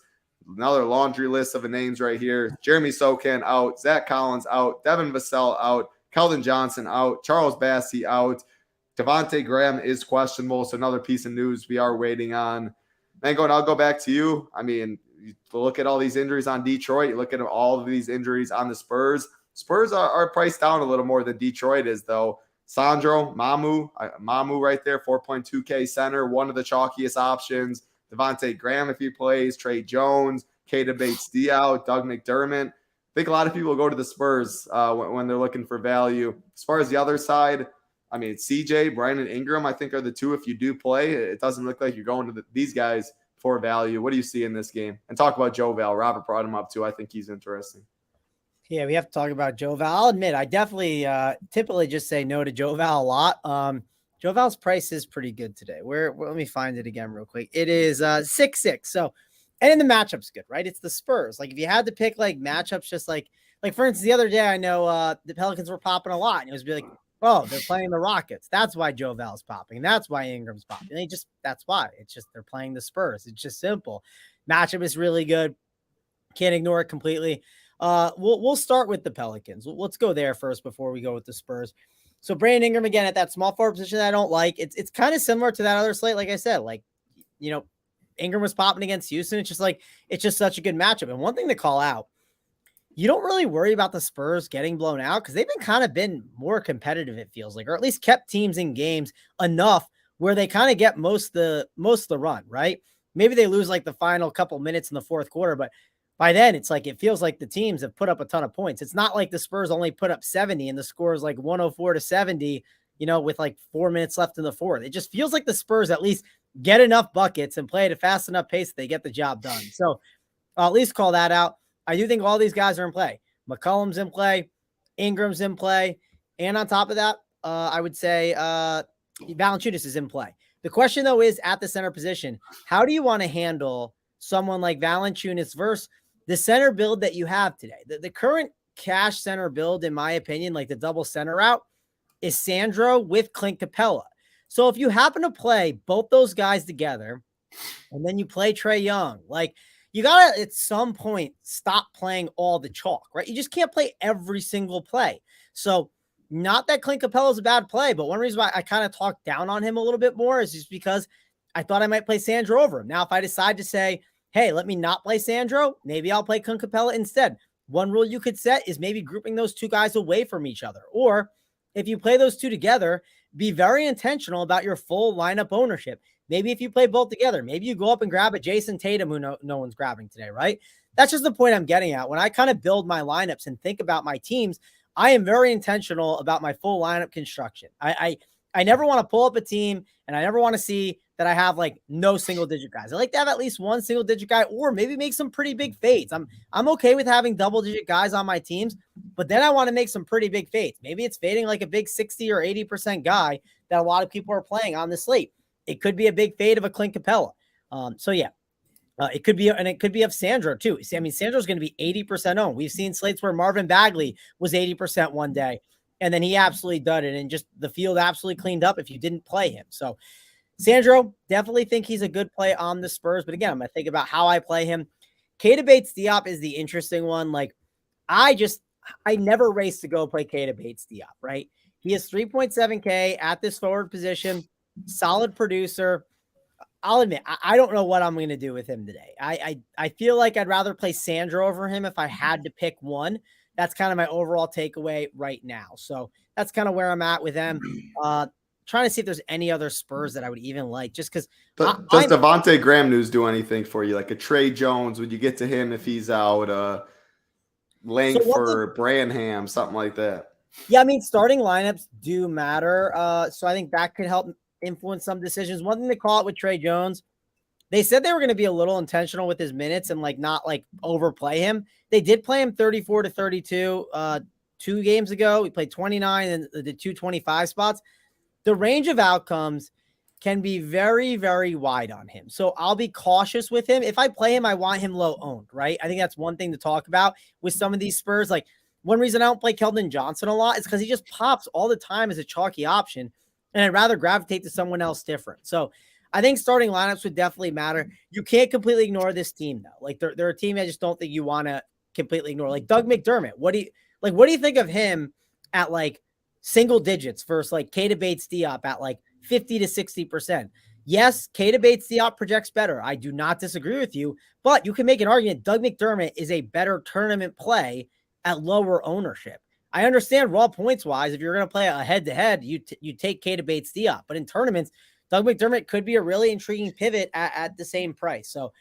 another laundry list of the names right here. Jeremy Sochan out. Zach Collins out. Devin Vassell out. Keldon Johnson out. Charles Bassey out. Devontae Graham is questionable. So another piece of news we are waiting on. Mangone, I'll go back to you. I mean, you look at all these injuries on Detroit. You look at all of these injuries on the Spurs. Spurs are priced down a little more than Detroit is, though. Sandro, Mamu right there, 4.2K center, one of the chalkiest options. Devontae Graham if he plays, Trey Jones, Keita Bates-Diop, Doug McDermott. I think a lot of people go to the Spurs when they're looking for value. As far as the other side, I mean, CJ, Brandon Ingram, I think are the two if you do play. It doesn't look like you're going to these guys for value. What do you see in this game? And talk about Joe Val. Robert brought him up too. I think he's interesting. Yeah, we have to talk about Joe Val. I'll admit, I definitely typically just say no to Joe Val a lot. Joe Val's price is pretty good today. Let me find it again real quick. It is 6-6. So, and in the matchup's good, right? It's the Spurs. Like if you had to pick like matchups, just like for instance, the other day I know the Pelicans were popping a lot, and it was like, oh, they're playing the Rockets. That's why Joe Val's popping. That's why Ingram's popping. And that's why. It's just they're playing the Spurs. It's just simple. Matchup is really good. Can't ignore it completely. We'll start with the Pelicans. Let's go there first before we go with the Spurs. So Brandon Ingram again at that small forward position that I don't like. It's kind of similar to that other slate. Like I said, like, you know, Ingram was popping against Houston. It's just such a good matchup. And one thing to call out, you don't really worry about the Spurs getting blown out because they've been more competitive, it feels like, or at least kept teams in games enough where they kind of get most of the run, right? Maybe they lose like the final couple minutes in the fourth quarter, but by then it's like, it feels like the teams have put up a ton of points. It's not like the Spurs only put up 70 and the score is like 104-70, you know, with like 4 minutes left in the fourth. It just feels like the Spurs at least get enough buckets and play at a fast enough pace that they get the job done. So I'll at least call that out. I do think all these guys are in play. McCollum's in play. Ingram's in play. And on top of that, I would say Valanciunas is in play. The question, though, is at the center position, how do you want to handle someone like Valanciunas versus the center build that you have today? The current cash center build, in my opinion, like the double center route, is Sandro with Clint Capella. So if you happen to play both those guys together and then you play Trae Young, like, you got to, at some point, stop playing all the chalk, right? You just can't play every single play. So not that Clint Capella is a bad play, but one reason why I kind of talked down on him a little bit more is just because I thought I might play Sandro over him. Now, if I decide to say, hey, let me not play Sandro, maybe I'll play Clint Capella instead. One rule you could set is maybe grouping those two guys away from each other. Or if you play those two together, be very intentional about your full lineup ownership. Maybe if you play both together, maybe you go up and grab a Jason Tatum who no one's grabbing today, right? That's just the point I'm getting at. When I kind of build my lineups and think about my teams, I am very intentional about my full lineup construction. I never want to pull up a team and I never want to see that I have like no single digit guys. I like to have at least one single digit guy or maybe make some pretty big fades. I'm okay with having double digit guys on my teams, but then I want to make some pretty big fades. Maybe it's fading like a big 60 or 80% guy that a lot of people are playing on the slate. It could be a big fade of a Clint Capella. It could be of Sandro too. See, I mean, Sandro's going to be 80% owned. We've seen slates where Marvin Bagley was 80% one day, and then he absolutely dud it, and just the field absolutely cleaned up if you didn't play him. So Sandro, definitely think he's a good play on the Spurs. But again, I'm going to think about how I play him. Keita Bates-Diop is the interesting one. Like, I never race to go play Keita Bates-Diop, right? He is 3.7K at this forward position. Solid producer. I'll admit, I don't know what I'm going to do with him today. I feel like I'd rather play Sandro over him if I had to pick one. That's kind of my overall takeaway right now. So that's kind of where I'm at with them. Trying to see if there's any other Spurs that I would even like, just because. Does Devontae Graham news do anything for you? Like a Trey Jones, would you get to him if he's out? Langford, Branham, something like that. Yeah, I mean, starting lineups do matter. So I think that could help influence some decisions. One thing to call it with Trey Jones, they said they were going to be a little intentional with his minutes and like not like overplay him. They did play him 34 to 32 2 games ago. We played 29 and the 225 spots. The range of outcomes can be very, very wide on him. So I'll be cautious with him. If I play him, I want him low owned, right? I think that's one thing to talk about with some of these Spurs. Like, one reason I don't play Keldon Johnson a lot is because he just pops all the time as a chalky option, and I'd rather gravitate to someone else different. So I think starting lineups would definitely matter. You can't completely ignore this team, though. Like, they're a team I just don't think you want to completely ignore. Like Doug McDermott, what do you think of him at like single digits versus like Keita Bates-Diop at like 50 to 60%? Yes, Keita Bates-Diop projects better. I do not disagree with you, but you can make an argument Doug McDermott is a better tournament play at lower ownership. I understand raw points wise, if you're going to play a head-to-head, you take Keita Bates-Diop, but in tournaments, Doug McDermott could be a really intriguing pivot at the same price. So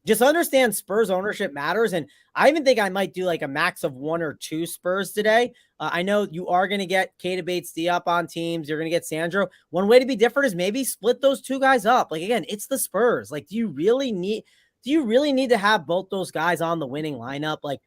just understand Spurs ownership matters. And I even think I might do like a max of 1 or 2 Spurs today. I know you are going to get Keita Bates-Diop on teams. You're going to get Sandro. One way to be different is maybe split those 2 guys up. Like, again, it's the Spurs. Like, do you really need to have both those guys on the winning lineup? Like,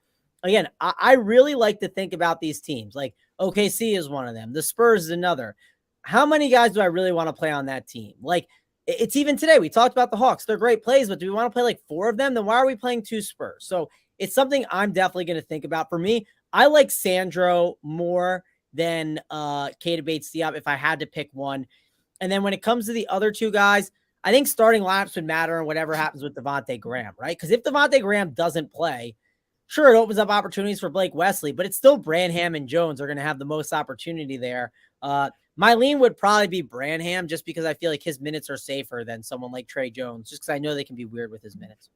again, I really like to think about these teams. Like, OKC is one of them. The Spurs is another. How many guys do I really want to play on that team? Like, it's even today. We talked about the Hawks. They're great plays, but do we want to play like 4 of them? Then why are we playing 2 Spurs? So it's something I'm definitely going to think about. For me, I like Sandro more than Keita Bates-Diop if I had to pick one. And then when it comes to the other 2 guys, I think starting lineups would matter in whatever happens with Devontae Graham, right? Because if Devontae Graham doesn't play, sure, it opens up opportunities for Blake Wesley, but it's still Branham and Jones are going to have the most opportunity there. My lean would probably be Branham just because I feel like his minutes are safer than someone like Trey Jones, just because I know they can be weird with his minutes.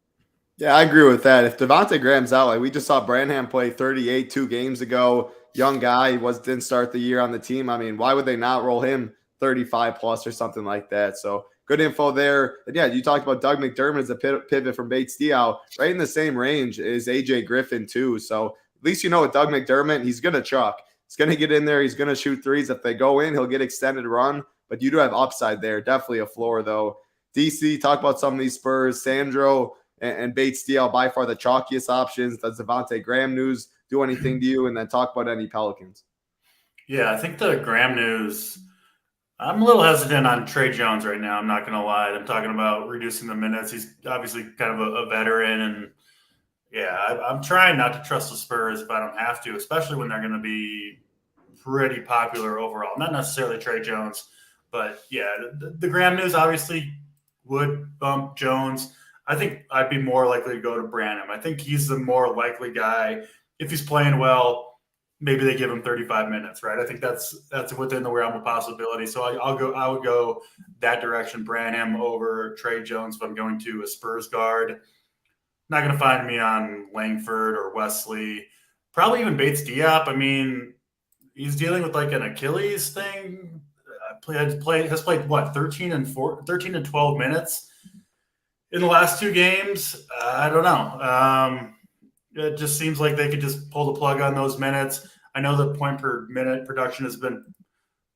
Yeah, I agree with that. If Devontae Graham's out, like we just saw Branham play 38 2 games ago, young guy, didn't start the year on the team. I mean, why would they not roll him 35 plus or something like that? So good info there. And yeah, you talked about Doug McDermott as a pivot from Bates-Diop, right in the same range is AJ Griffin too. So at least you know with Doug McDermott, he's going to chuck. He's going to get in there. He's going to shoot threes. If they go in, he'll get extended run. But you do have upside there. Definitely a floor, though. DC, talk about some of these Spurs. Sandro and Bates-Diop, by far the chalkiest options. Does Devontae Graham news do anything to you? And then talk about any Pelicans. Yeah, I think the Graham news, I'm a little hesitant on Trey Jones right now. I'm not going to lie. I'm talking about reducing the minutes. He's obviously kind of a veteran, and yeah, I'm trying not to trust the Spurs if I don't have to, especially when they're going to be pretty popular overall. Not necessarily Trey Jones, but yeah, the Graham news obviously would bump Jones. I think I'd be more likely to go to Branham. I think he's the more likely guy. If he's playing well, maybe they give him 35 minutes, right? I think that's within the realm of possibility. So I would go that direction, Branham over Trey Jones if I'm going to a Spurs guard. Not going to find me on Langford or Wesley, probably even Bates-Diop. I mean, he's dealing with like an Achilles thing. Has played what 13 and 12 minutes in the last 2 games. I don't know. It just seems like they could just pull the plug on those minutes. I know the point per minute production has been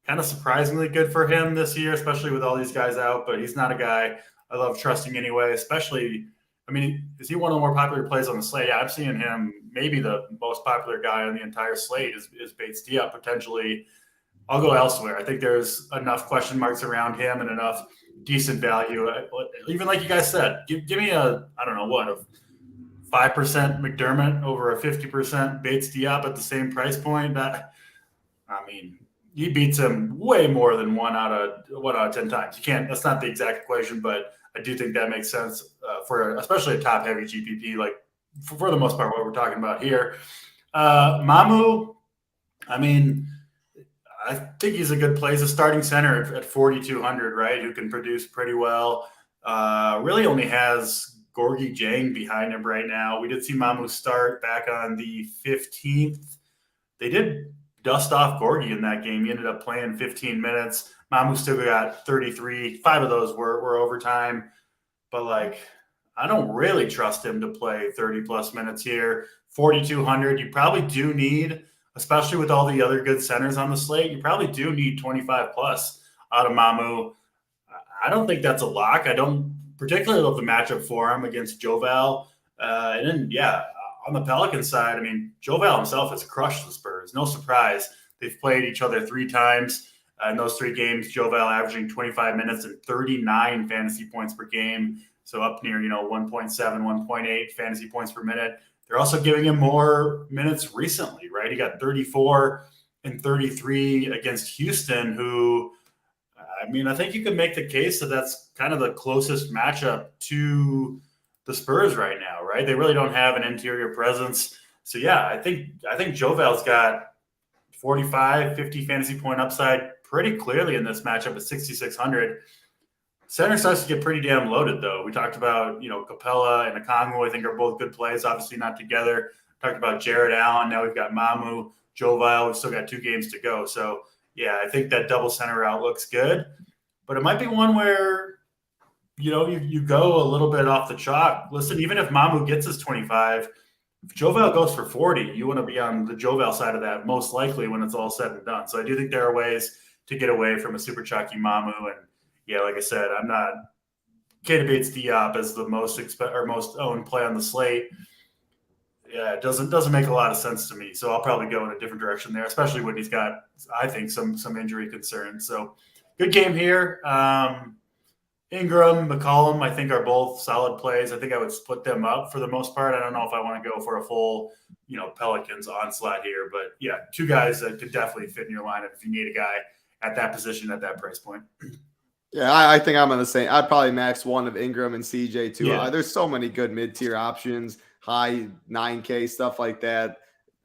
kind of surprisingly good for him this year, especially with all these guys out. But he's not a guy I love trusting anyway, especially. I mean, is he one of the more popular plays on the slate? Yeah, I'm seeing him maybe the most popular guy on the entire slate is Bates-Diop potentially. I'll go elsewhere. I think there's enough question marks around him and enough decent value. Even like you guys said, give me a 5% McDermott over a 50% Bates-Diop at the same price point. He beats him way more than 1 out of 10 times. You can't. That's not the exact equation, but I do think that makes sense for especially a top-heavy GPP, like for the most part what we're talking about here. Mamu, I mean, I think he's a good play. He's a starting center at 4,200, right, who can produce pretty well. really only has Gorgie Jang behind him right now. We did see Mamu start back on the 15th. They did dust off Gorgie in that game. He ended up playing 15 minutes. Mamu still got 33. 5 of those were overtime. But, like, I don't really trust him to play 30-plus minutes here. 4,200, you probably do need, especially with all the other good centers on the slate, you probably do need 25-plus out of Mamu. I don't think that's a lock. I don't particularly love the matchup for him against Joval. And then, yeah, on the Pelicans side, I mean, Joval himself has crushed the Spurs. No surprise. They've played each other 3 times. In those 3 games, Joval averaging 25 minutes and 39 fantasy points per game. So up near, 1.7, 1.8 fantasy points per minute. They're also giving him more minutes recently, right? He got 34 and 33 against Houston, who, I mean, I think you could make the case that that's kind of the closest matchup to the Spurs right now, right? They really don't have an interior presence. So, yeah, I think Joval's got 45, 50 fantasy point upside pretty clearly in this matchup at 6,600. Center starts to get pretty damn loaded, though. We talked about, Capella and Okongwu, I think, are both good plays, obviously not together. Talked about Jared Allen. Now we've got Mamu, Joval. We've still got 2 games to go. So, yeah, I think that double center out looks good. But it might be one where, you go a little bit off the chalk. Listen, even if Mamu gets his 25, if Joval goes for 40, you want to be on the Joval side of that most likely when it's all said and done. So I do think there are ways to get away from a super chalky Mamu. And, yeah, like I said, I'm not – Keita Bates-Diop as the most owned play on the slate. Yeah, it doesn't make a lot of sense to me. So I'll probably go in a different direction there, especially when he's got, I think, some injury concerns. So good game here. Ingram, McCollum, I think, are both solid plays. I think I would split them up for the most part. I don't know if I want to go for a full, Pelicans onslaught here. But, yeah, 2 guys that could definitely fit in your lineup if you need a guy at that position at that price point. Yeah, I think I'm on the same. I'd probably max one of Ingram and CJ too. Yeah. There's so many good mid-tier options, high 9K, stuff like that.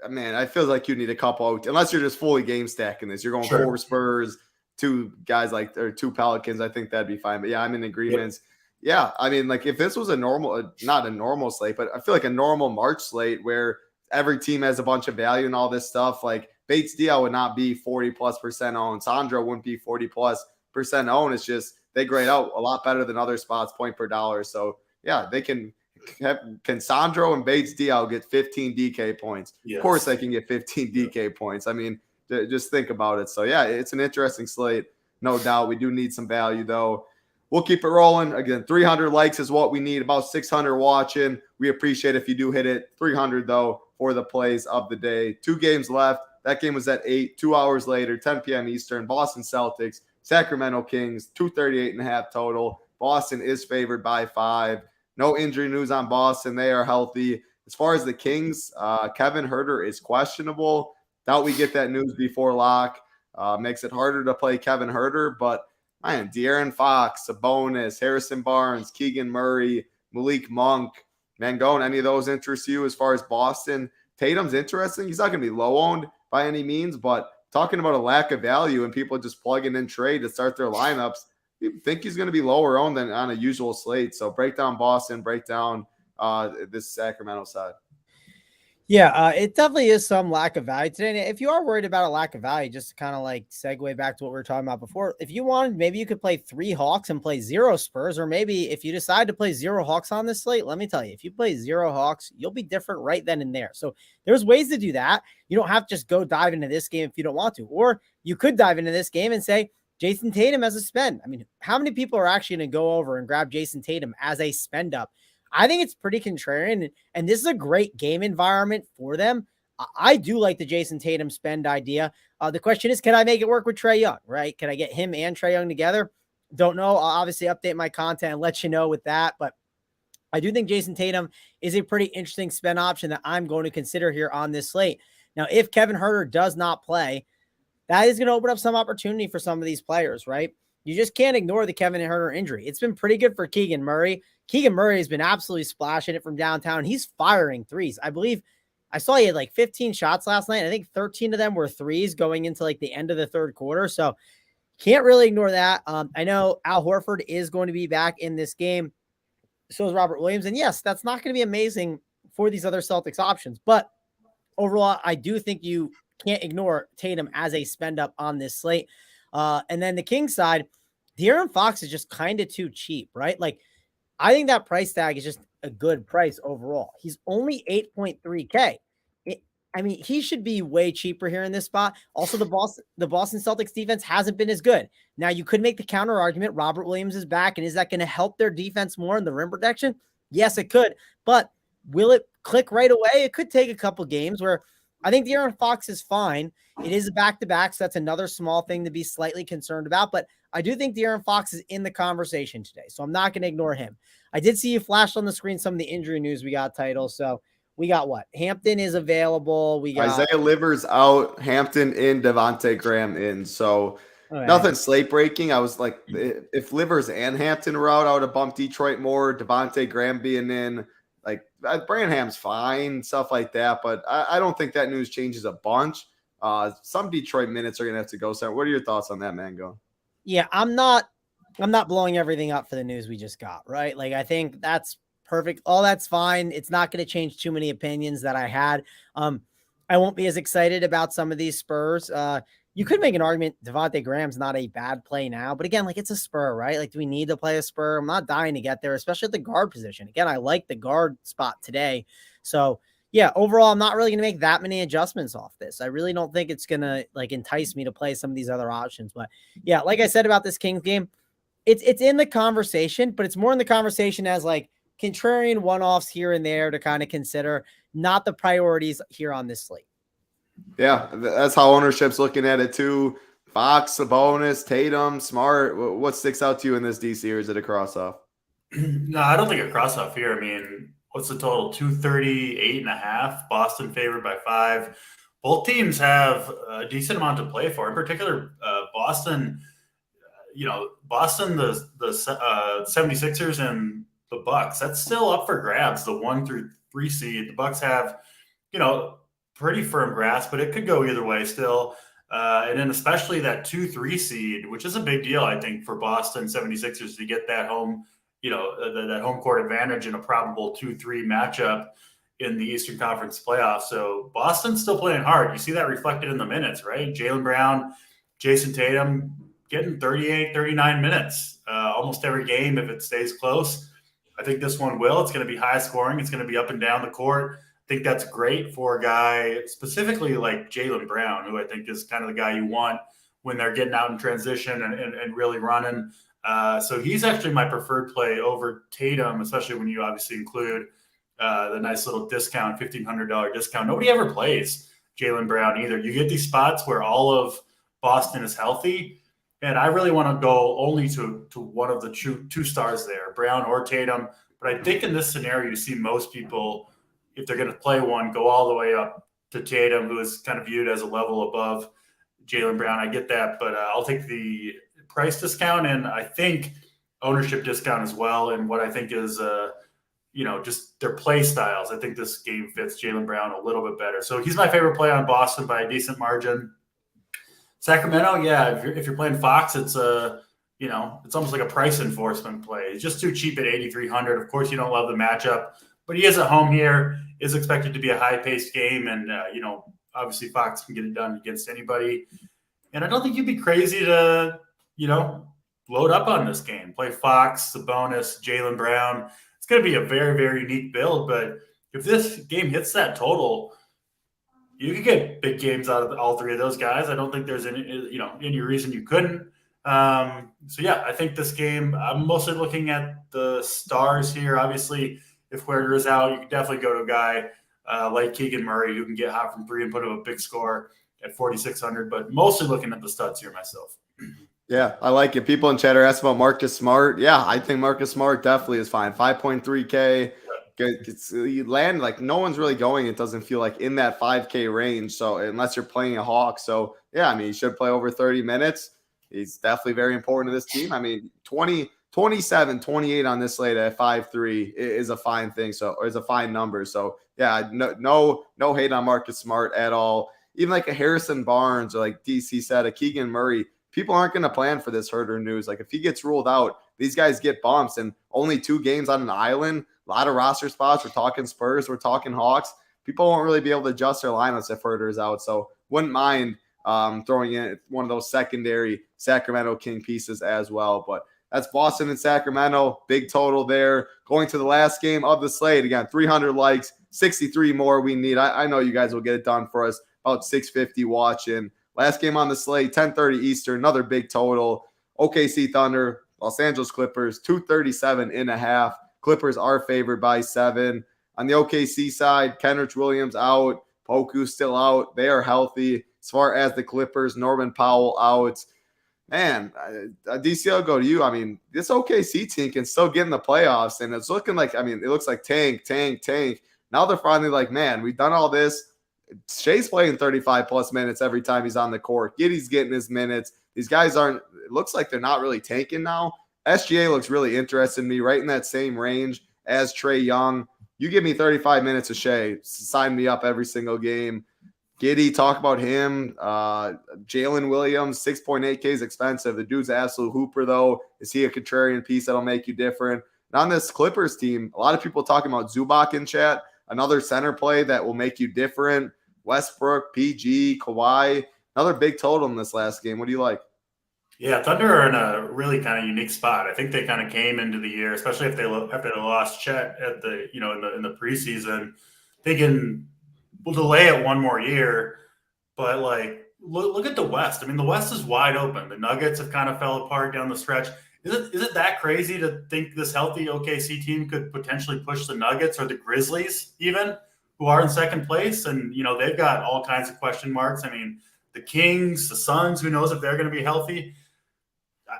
Man, I feel like you need a couple, unless you're just fully game stacking this. You're going 4 Spurs, 2 guys or 2 Pelicans. I think that'd be fine. But yeah, I'm in agreements. Yeah, I mean, like if this was a normal, not a normal slate, but I feel like a normal March slate where every team has a bunch of value and all this stuff, like Bates-Diop would not be 40+% owned. Sandro wouldn't be 40+% owned. It's just they grade out a lot better than other spots, point per dollar. So yeah, they can Sandro and Bates-Diop get 15 DK points. Yes. Of course they can get 15 DK points. I mean, just think about it. So yeah, it's an interesting slate, no doubt. We do need some value though. We'll keep it rolling. Again, 300 likes is what we need, about 600 watching. We appreciate if you do hit it. 300 though for the plays of the day. 2 games left. That game was at 8, 2 hours later, 10 p.m. Eastern. Boston Celtics, Sacramento Kings, 238.5 total. Boston is favored by 5. No injury news on Boston. They are healthy. As far as the Kings, Kevin Huerter is questionable. Doubt we get that news before lock. Makes it harder to play Kevin Huerter. But, man, De'Aaron Fox, Sabonis, Harrison Barnes, Keegan Murray, Malik Monk, Mangone, any of those interest you as far as Boston? Tatum's interesting. He's not going to be low-owned by any means, but talking about a lack of value and people just plugging in trade to start their lineups, you think he's going to be lower owned than on a usual slate. So break down Boston, break down this Sacramento side. Yeah, it definitely is some lack of value today. And if you are worried about a lack of value, just to kind of like segue back to what we were talking about before, if you wanted, maybe you could play 3 Hawks and play 0 Spurs, or maybe if you decide to play 0 Hawks on this slate, let me tell you, if you play 0 Hawks, you'll be different right then and there. So there's ways to do that. You don't have to just go dive into this game if you don't want to, or you could dive into this game and say, Jason Tatum as a spend. I mean, how many people are actually going to go over and grab Jason Tatum as a spend up? I think it's pretty contrarian, and this is a great game environment for them. I do like the Jason Tatum spend idea. The question is, can I make it work with Trae Young, right? Can I get him and Trae Young together? Don't know. I'll obviously update my content and let you know with that, but I do think Jason Tatum is a pretty interesting spend option that I'm going to consider here on this slate. Now, if Kevin Huerter does not play, that is going to open up some opportunity for some of these players, right? You just can't ignore the Kevin Huerter injury. It's been pretty good for Keegan Murray. Keegan Murray has been absolutely splashing it from downtown. He's firing threes. I believe I saw he had like 15 shots last night. I think 13 of them were threes going into like the end of the third quarter. So can't really ignore that. I know Al Horford is going to be back in this game. So is Robert Williams. And yes, that's not going to be amazing for these other Celtics options. But overall, I do think you can't ignore Tatum as a spend up on this slate. And then the Kings side, De'Aaron Fox is just kind of too cheap, right? Like, I think that price tag is just a good price overall. He's only 8.3K. I mean, he should be way cheaper here in this spot. Also, the Boston Celtics defense hasn't been as good. Now, you could make the counter argument. Robert Williams is back, and is that going to help their defense more in the rim protection? Yes, it could. But will it click right away? It could take a couple games where I think De'Aaron Fox is fine. It is a back-to-back, so that's another small thing to be slightly concerned about. But I do think De'Aaron Fox is in the conversation today, so I'm not going to ignore him. I did see you flashed on the screen some of the injury news we got, Title. So we got what? Hampton is available. We got Isaiah Livers out, Hampton in, Devontae Graham in. So nothing slate breaking. I was like, if Livers and Hampton were out, I would have bumped Detroit more. Devontae Graham being in. Like, Branham's fine, stuff like that. But I don't think that news changes a bunch. Some Detroit minutes are going to have to go. So what are your thoughts on that, Mangone? Yeah, I'm not blowing everything up for the news we just got, right? Like, I think that's perfect. All that's fine. It's not going to change too many opinions that I had. I won't be as excited about some of these Spurs. You could make an argument Devontae Graham's not a bad play now, but again, like, it's a Spur, right? Like, do we need to play a Spur? I'm not dying to get there, especially at the guard position. Again, I like the guard spot today. So yeah, overall, I'm not really going to make that many adjustments off this. I really don't think it's going to like entice me to play some of these other options. But yeah, like I said about this Kings game, it's in the conversation, but it's more in the conversation as like contrarian one-offs here and there to kind of consider, not the priorities here on this slate. Yeah, that's how ownership's looking at it too. Fox, Sabonis, Tatum, Smart. What sticks out to you in this DC, or is it a cross-off? No, I don't think a cross-off here. I mean, what's the total? 238.5. Boston favored by 5. Both teams have a decent amount to play for. In particular, Boston, the 76ers and the Bucks. That's still up for grabs, the 1 through 3 seed. The Bucks have, pretty firm grasp, but it could go either way still. And then especially that 2-3 seed, which is a big deal, I think, for Boston 76ers to get that home, that home court advantage in a probable 2-3 matchup in the Eastern Conference playoffs. So Boston's still playing hard. You see that reflected in the minutes, right? Jaylen Brown, Jason Tatum getting 38, 39 minutes almost every game if it stays close. I think this one will. It's going to be high scoring. It's going to be up and down the court. I think that's great for a guy specifically like Jaylen Brown, who I think is kind of the guy you want when they're getting out in transition and really running. So he's actually my preferred play over Tatum, especially when you obviously include the nice little discount, $1,500 discount. Nobody ever plays Jaylen Brown either. You get these spots where all of Boston is healthy, and I really want to go only to one of the two stars there, Brown or Tatum. But I think in this scenario, you see most people, if they're going to play one, go all the way up to Tatum, who is kind of viewed as a level above Jaylen Brown. I get that, but I'll take the price discount and I think ownership discount as well. And what I think is, just their play styles. I think this game fits Jaylen Brown a little bit better. So he's my favorite play on Boston by a decent margin. Sacramento, yeah, if you're playing Fox, it's it's almost like a price enforcement play. It's just too cheap at 8,300. Of course, you don't love the matchup, but he is at home here. Is expected to be a high-paced game, and obviously Fox can get it done against anybody. And I don't think you'd be crazy to load up on this game. Play Fox, Sabonis, Jaylen Brown. It's going to be a very, very unique build, but if this game hits that total, you could get big games out of all three of those guys. I don't think there's any reason you couldn't. So yeah, I think this game, I'm mostly looking at the stars here. Obviously, if Huerter is out, you can definitely go to a guy like Keegan Murray who can get hot from 3 and put up a big score at 4,600, but mostly looking at the studs here myself. Yeah, I like it. People in chat are asking about Marcus Smart. Yeah, I think Marcus Smart definitely is fine. 5.3K. You land like no one's really going. It doesn't feel like in that 5K range. So unless you're playing a Hawk. So yeah, I mean, he should play over 30 minutes. He's definitely very important to this team. I mean, 27, 28 on this slate at 5.3 is a fine thing. So is a fine number. So yeah, no hate on Marcus Smart at all. Even like a Harrison Barnes or like DC said, a Keegan Murray. people aren't going to plan for this Herter news. Like if he gets ruled out, these guys get bumps, and only 2 games on an island, a lot of roster spots. We're talking Spurs, we're talking Hawks. People won't really be able to adjust their lineups if Herter is out. So wouldn't mind throwing in one of those secondary Sacramento King pieces as well. But that's Boston and Sacramento. Big total there. Going to the last game of the slate. Again, 300 likes, 63 more we need. I know you guys will get it done for us. About 650 watching. Last game on the slate, 10:30 Eastern. Another big total. OKC Thunder, Los Angeles Clippers, 237.5. Clippers are favored by 7. On the OKC side, Kenrich Williams out. Poku still out. They are healthy. As far as the Clippers, Norman Powell out. Man, DC, I'll go to you. I mean, this OKC team can still get in the playoffs, and it's looking like, I mean, it looks like tank. Now they're finally like, man, we've done all this. Shea's playing 35-plus minutes every time he's on the court. Giddey's getting his minutes. These guys aren't – it looks like they're not really tanking now. SGA looks really interested in me, right in that same range as Trae Young. You give me 35 minutes of Shea, sign me up every single game. Giddey, talk about him. Jalen Williams, 6.8K is expensive. The dude's an absolute hooper, though. Is he a contrarian piece that'll make you different? And on this Clippers team, a lot of people talking about Zubac in chat, another center play that will make you different. Westbrook, PG, Kawhi, another big total in this last game. What do you like? Yeah, Thunder are in a really kind of unique spot. I think they kind of came into the year, especially if they lost Chet at the in the preseason, we'll delay it one more year. But like, look at the West. I mean, the West is wide open. The Nuggets have kind of fell apart down the stretch. Is it that crazy to think this healthy OKC team could potentially push the Nuggets or the Grizzlies even, who are in second place? And they've got all kinds of question marks. I mean, the Kings, the Suns, who knows if they're going to be healthy?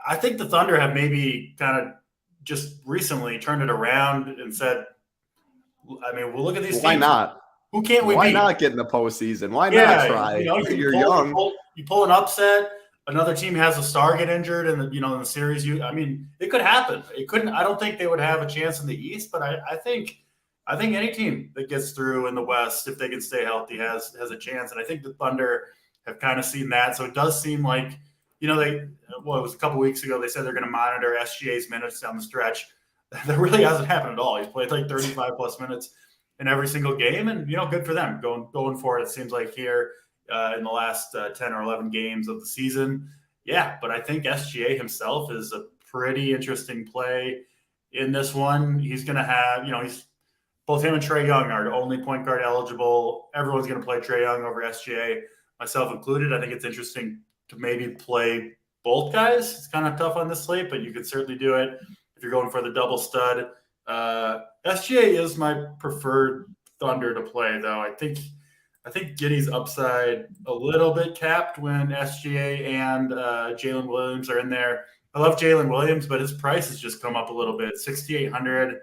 I think the Thunder have maybe kind of just recently turned it around and said, I mean, we'll look at these teams. Why not? Who can't we beat? Why not get in the postseason? Why not try? You're young. You pull an upset. Another team has a star get injured, and in the series, it could happen. It couldn't. I don't think they would have a chance in the East, but I think any team that gets through in the West, if they can stay healthy, has a chance. And I think the Thunder have kind of seen that. So it does seem like, it was a couple weeks ago, they said they're going to monitor SGA's minutes down the stretch. That really hasn't happened at all. He's played like 35 plus minutes in every single game, and good for them going for it. It seems like here in the last 10 or 11 games of the season. Yeah, but I think SGA himself is a pretty interesting play in this one. He's going to have, he's both him and Trae Young are only point guard eligible. Everyone's going to play Trae Young over SGA, myself included. I think it's interesting to maybe play both guys. It's kind of tough on this slate, but you could certainly do it if you're going for the double stud. SGA is my preferred Thunder to play, though. I think Giddey's upside a little bit capped when SGA and Jalen Williams are in there. I love Jalen Williams, but his price has just come up a little bit. $6,800,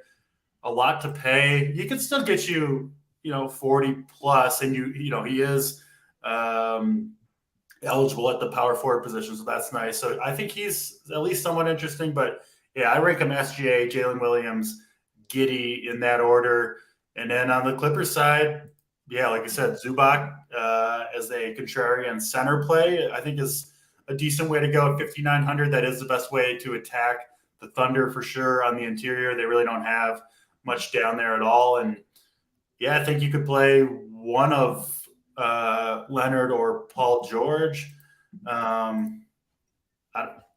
a lot to pay. He could still get you, 40 plus, and he is eligible at the power forward position, so that's nice. So I think he's at least somewhat interesting. But yeah, I rank him SGA, Jalen Williams, Giddey in that order. And then on the Clippers side, yeah, like I said, Zubac as a contrarian center play, I think is a decent way to go at 5,900. That is the best way to attack the Thunder for sure on the interior. They really don't have much down there at all. And yeah, I think you could play one of Leonard or Paul George.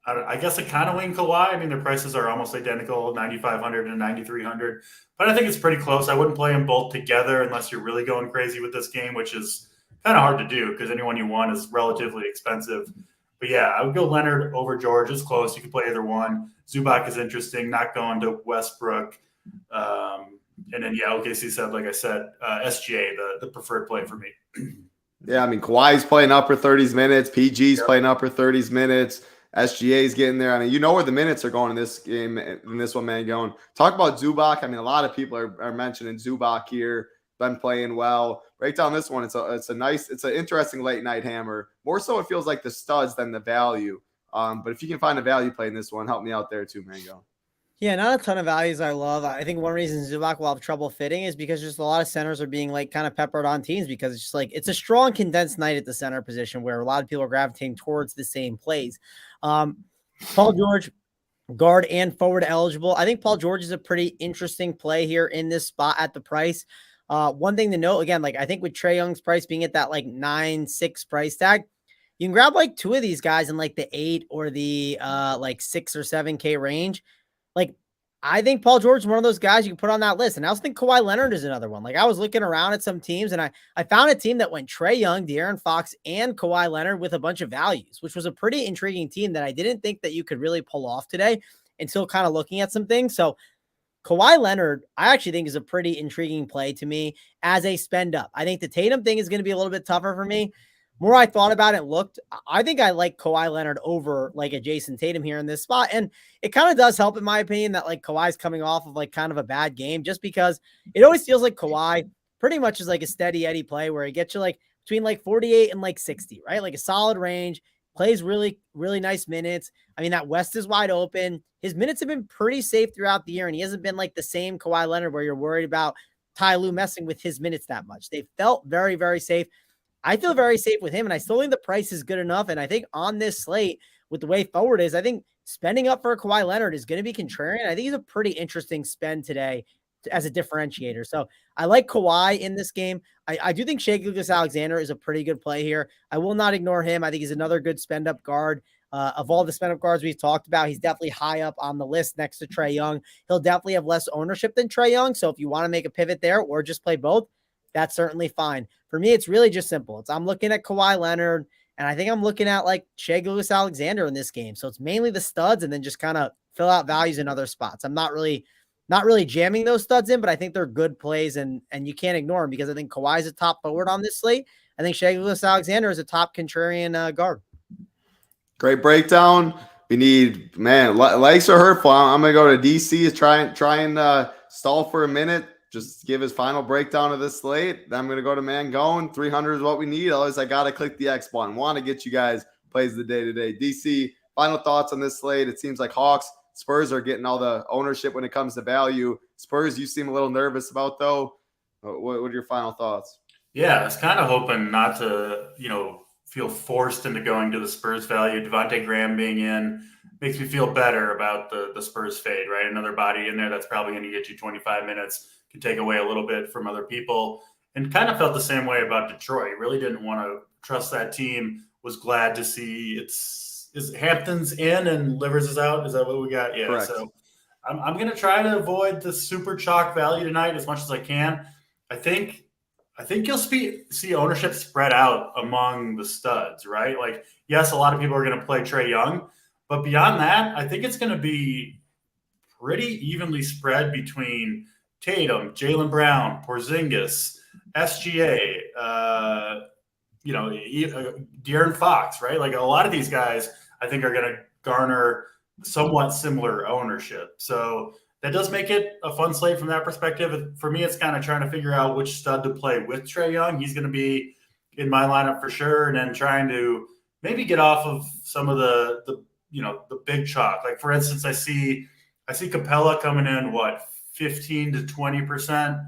I guess I kind of wing Kawhi. I mean, their prices are almost identical, 9,500 and 9,300. But I think it's pretty close. I wouldn't play them both together unless you're really going crazy with this game, which is kind of hard to do because anyone you want is relatively expensive. But yeah, I would go Leonard over George. It's close. You can play either one. Zubac is interesting, not going to Westbrook. And then, yeah, OKC said, like I said, SGA, the preferred play for me. Yeah, I mean, Kawhi's playing upper 30s minutes. PG's playing upper 30s minutes. SGA's getting there. I mean, where the minutes are going in this game, in this one, Mangone. Talk about Zubac. I mean, a lot of people are mentioning Zubac here. Been playing well. Break down this one. It's an interesting late night hammer. More so, it feels like the studs than the value. But if you can find a value play in this one, help me out there too, Mangone. Yeah, not a ton of values I love. I think one reason Zubac will have trouble fitting is because just a lot of centers are being like kind of peppered on teams because it's just like it's a strong condensed night at the center position where a lot of people are gravitating towards the same plays. Um, Paul George, guard and forward eligible. I think Paul George is a pretty interesting play here in this spot at the price. One thing to note again, like I think with Trae Young's price being at that like 9.6 price tag, you can grab like two of these guys in like the 8 or the like 6 or 7K range. Like, I think Paul George is one of those guys you can put on that list. And I also think Kawhi Leonard is another one. Like, I was looking around at some teams and I found a team that went Trae Young, De'Aaron Fox, and Kawhi Leonard with a bunch of values, which was a pretty intriguing team that I didn't think that you could really pull off today until kind of looking at some things. So, Kawhi Leonard, I actually think is a pretty intriguing play to me as a spend up. I think the Tatum thing is going to be a little bit tougher for me. More I thought about it, looked, I think I like Kawhi Leonard over like a Jason Tatum here in this spot. And it kind of does help in my opinion that like Kawhi's coming off of like kind of a bad game just because it always feels like Kawhi pretty much is like a steady Eddie play where he gets you like between like 48 and like 60, right? Like a solid range, plays really, really nice minutes. I mean, that West is wide open. His minutes have been pretty safe throughout the year and he hasn't been like the same Kawhi Leonard where you're worried about Ty Lue messing with his minutes that much. They felt very, very safe. I feel very safe with him, and I still think the price is good enough. And I think on this slate, with the way forward is, I think spending up for a Kawhi Leonard is going to be contrarian. I think he's a pretty interesting spend today as a differentiator. So I like Kawhi in this game. I do think Shai Gilgeous-Alexander is a pretty good play here. I will not ignore him. I think he's another good spend up guard. Of all the spend up guards we've talked about, he's definitely high up on the list next to Trae Young. He'll definitely have less ownership than Trae Young. So if you want to make a pivot there or just play both, that's certainly fine. For me, it's really just simple. I'm looking at Kawhi Leonard, and I think I'm looking at like Shai Gilgeous-Alexander in this game. So it's mainly the studs and then just kind of fill out values in other spots. I'm not really jamming those studs in, but I think they're good plays and you can't ignore them because I think Kawhi is a top forward on this slate. I think Shai Gilgeous-Alexander is a top contrarian guard. Great breakdown. We need, man, legs are hurtful. I'm going to go to DC, try and stall for a minute. Just give his final breakdown of this slate. Then I'm going to go to Mangone. 300 is what we need. Otherwise, I got to click the X button. Want to get you guys plays of the day today. DC, final thoughts on this slate. It seems like Hawks, Spurs are getting all the ownership when it comes to value. Spurs, you seem a little nervous about, though. What are your final thoughts? Yeah, I was kind of hoping not to, feel forced into going to the Spurs value. Devontae Graham being in makes me feel better about the Spurs fade, right? Another body in there that's probably going to get you 25 minutes, can take away a little bit from other people. And kind of felt the same way about Detroit. Really didn't want to trust that team. Was glad to see is Hampton's in and Livers is out. Is that what we got? Yeah. Correct. So I'm going to try to avoid the super chalk value tonight as much as I can. I think you'll see ownership spread out among the studs, right? Like, yes, a lot of people are going to play Trae Young, but beyond that, I think it's going to be pretty evenly spread between Tatum, Jaylen Brown, Porzingis, SGA, De'Aaron Fox, right? Like a lot of these guys, I think are going to garner somewhat similar ownership. So that does make it a fun slate from that perspective. For me, it's kind of trying to figure out which stud to play with Trae Young. He's going to be in my lineup for sure. And then trying to maybe get off of some of the big chalk. Like for instance, I see Capella coming in, 15 to 20%.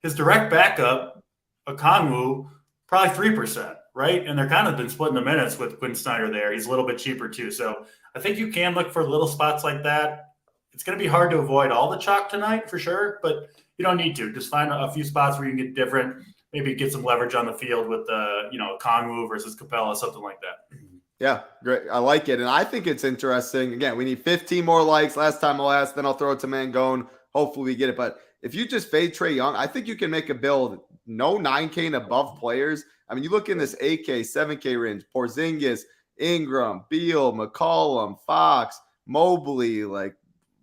His direct backup, Okongwu, probably 3%, right? And they're kind of been splitting the minutes with Quinn Snyder there. He's a little bit cheaper too. So I think you can look for little spots like that. It's going to be hard to avoid all the chalk tonight for sure, but you don't need to. Just find a few spots where you can get different, maybe get some leverage on the field with Okongwu versus Capella, something like that. Yeah, great. I like it. And I think it's interesting. Again, we need 15 more likes. Last time I'll ask, then I'll throw it to Mangone. Hopefully we get it. But if you just fade Trae Young, I think you can make a build. No 9K and above players. I mean, you look in this 8K, 7K range, Porzingis, Ingram, Beal, McCollum, Fox, Mobley, like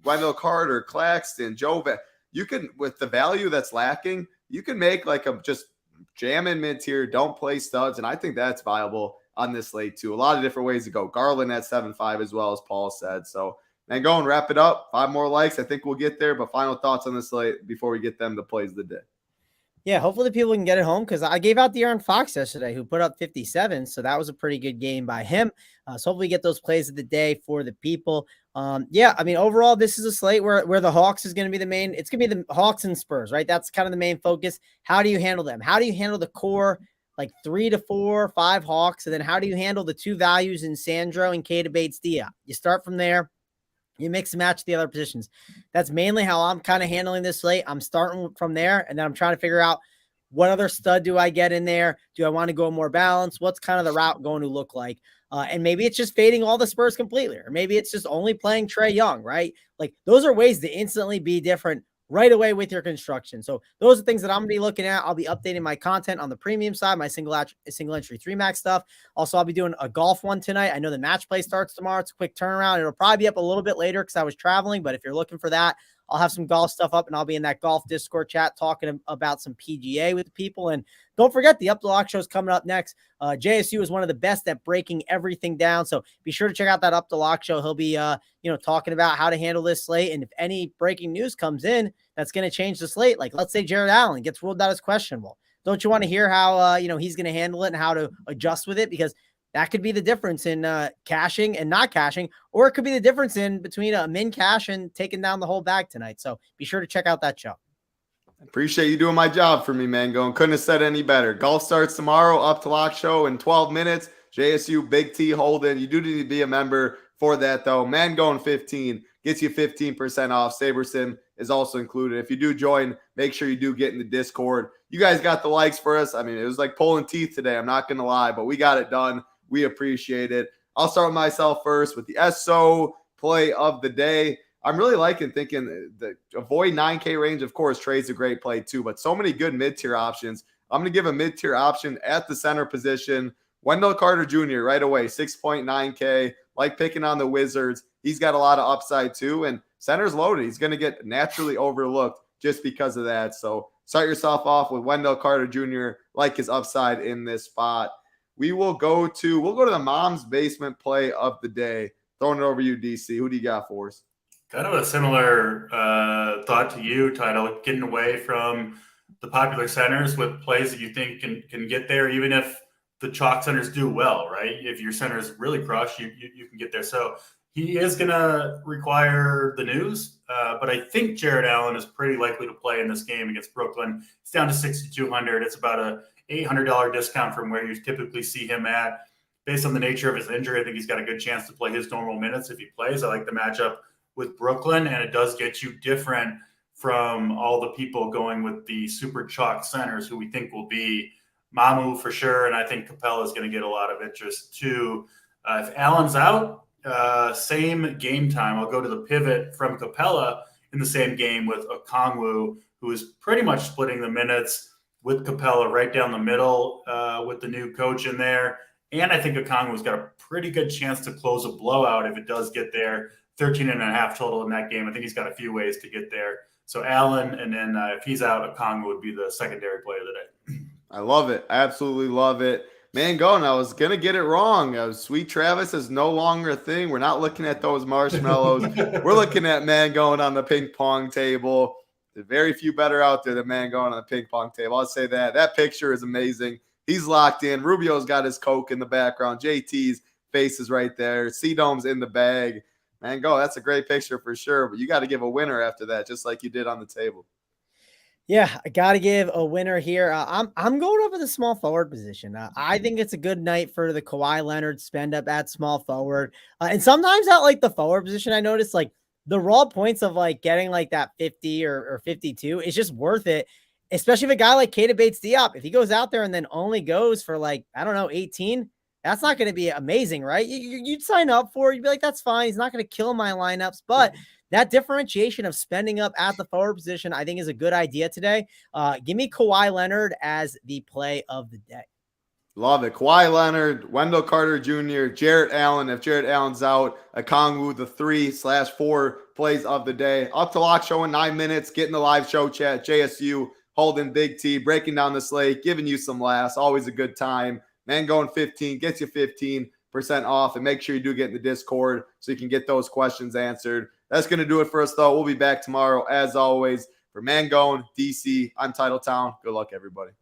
Wendell Carter, Claxton, Jovan. You can, with the value that's lacking, you can make like a just jam in mid-tier, don't play studs. And I think that's viable on this slate too. A lot of different ways to go. Garland at 7.5 as well, as Paul said. So then go and wrap it up. 5 more likes. I think we'll get there. But final thoughts on this slate before we get them the plays of the day. Yeah, hopefully the people can get it home because I gave out De'Aaron Fox yesterday who put up 57. So that was a pretty good game by him. So hopefully we get those plays of the day for the people. Yeah, I mean, overall, this is a slate where the Hawks is going to be the main. It's going to be the Hawks and Spurs, right? That's kind of the main focus. How do you handle them? How do you handle the core, like 3 to 4, 5 Hawks? And then how do you handle the two values in Sandro and Keita Bates-Diop? You start from there. You mix and match the other positions. That's mainly how I'm kind of handling this slate. I'm starting from there, and then I'm trying to figure out what other stud do I get in there? Do I want to go more balanced? What's kind of the route going to look like? And maybe it's just fading all the Spurs completely, or maybe it's just only playing Trae Young, right? Like those are ways to instantly be different right away with your construction. So those are things that I'm going to be looking at. I'll be updating my content on the premium side, my single entry 3-max stuff. Also, I'll be doing a golf one tonight. I know the match play starts tomorrow. It's a quick turnaround. It'll probably be up a little bit later because I was traveling, but if you're looking for that, I'll have some golf stuff up and I'll be in that golf Discord chat talking about some PGA with people. And don't forget the Up the Lock show is coming up next. JSU is one of the best at breaking everything down. So be sure to check out that Up the Lock show. He'll be, talking about how to handle this slate. And if any breaking news comes in, that's going to change the slate. Like let's say Jared Allen gets ruled out as questionable. Don't you want to hear how, he's going to handle it and how to adjust with it? Because that could be the difference in cashing and not cashing, or it could be the difference in between a min cash and taking down the whole bag tonight. So be sure to check out that show. Appreciate you doing my job for me, Mangone. Couldn't have said any better. Golf starts tomorrow, Up to Lock show in 12 minutes. JSU, Big T, Holden. You do need to be a member for that, though. Mangone 15 gets you 15% off. SaberSim is also included. If you do join, make sure you do get in the Discord. You guys got the likes for us. I mean, it was like pulling teeth today. I'm not going to lie, but we got it done. We appreciate it. I'll start with myself first with the SO play of the day. I'm really thinking the avoid 9K range. Of course, Trae's a great play too, but so many good mid-tier options. I'm going to give a mid-tier option at the center position. Wendell Carter Jr. right away, 6.9K. Like picking on the Wizards. He's got a lot of upside too, and center's loaded. He's going to get naturally overlooked just because of that. So start yourself off with Wendell Carter Jr. like his upside in this spot. We'll go to the mom's basement play of the day. Throwing it over you, DC. Who do you got for us? Kind of a similar thought to you, Title, getting away from the popular centers with plays that you think can get there, even if the chalk centers do well, right? If your centers really crush, you can get there. So he is going to require the news, but I think Jared Allen is pretty likely to play in this game against Brooklyn. It's down to 6,200. It's about a $800 discount from where you typically see him at. Based on the nature of his injury, I think he's got a good chance to play his normal minutes if he plays. I like the matchup with Brooklyn, and it does get you different from all the people going with the super chalk centers who we think will be Mamu for sure, and I think Capella is going to get a lot of interest too. If Allen's out, same game time. I'll go to the pivot from Capella in the same game with Okongwu, who is pretty much splitting the minutes with Capella right down the middle with the new coach in there. And I think Okongwu's got a pretty good chance to close a blowout if it does get there. 13.5 total in that game. I think he's got a few ways to get there. So Allen, and then if he's out, Okongwu would be the secondary play of the day. I love it. I absolutely love it. Mangone, I was going to get it wrong. Sweet Travis is no longer a thing. We're not looking at those marshmallows. We're looking at Mangone on the ping pong table. There's very few better out there than Mangone on the ping pong table. I'll say that. That picture is amazing. He's locked in. Rubio's got his Coke in the background. JT's face is right there. C-Dome's in the bag. Mangone, that's a great picture for sure, but you got to give a winner after that, just like you did on the table. Yeah, I got to give a winner here. I'm going over the small forward position. I think it's a good night for the Kawhi Leonard spend up at small forward. And sometimes at like the forward position, I noticed like the raw points of like getting like that 50 or 52 is just worth it. Especially if a guy like Keita Bates-Diop, if he goes out there and then only goes for like, 18, that's not going to be amazing, right? You'd sign up for it. You'd be like, that's fine. He's not going to kill my lineups, but that differentiation of spending up at the forward position, I think is a good idea today. Give me Kawhi Leonard as the play of the day. Love it. Kawhi Leonard, Wendell Carter Jr., Jarrett Allen. If Jarrett Allen's out, Okongwu, the 3/4 plays of the day. Up to Lock show in 9 minutes. Get in the live show chat. JSU, Holden, Big T, breaking down the slate, giving you some laughs. Always a good time. Mangone 15 gets you 15% off. And make sure you do get in the Discord so you can get those questions answered. That's going to do it for us, though. We'll be back tomorrow, as always. For Mangone, DC, I'm Titletown. Good luck, everybody.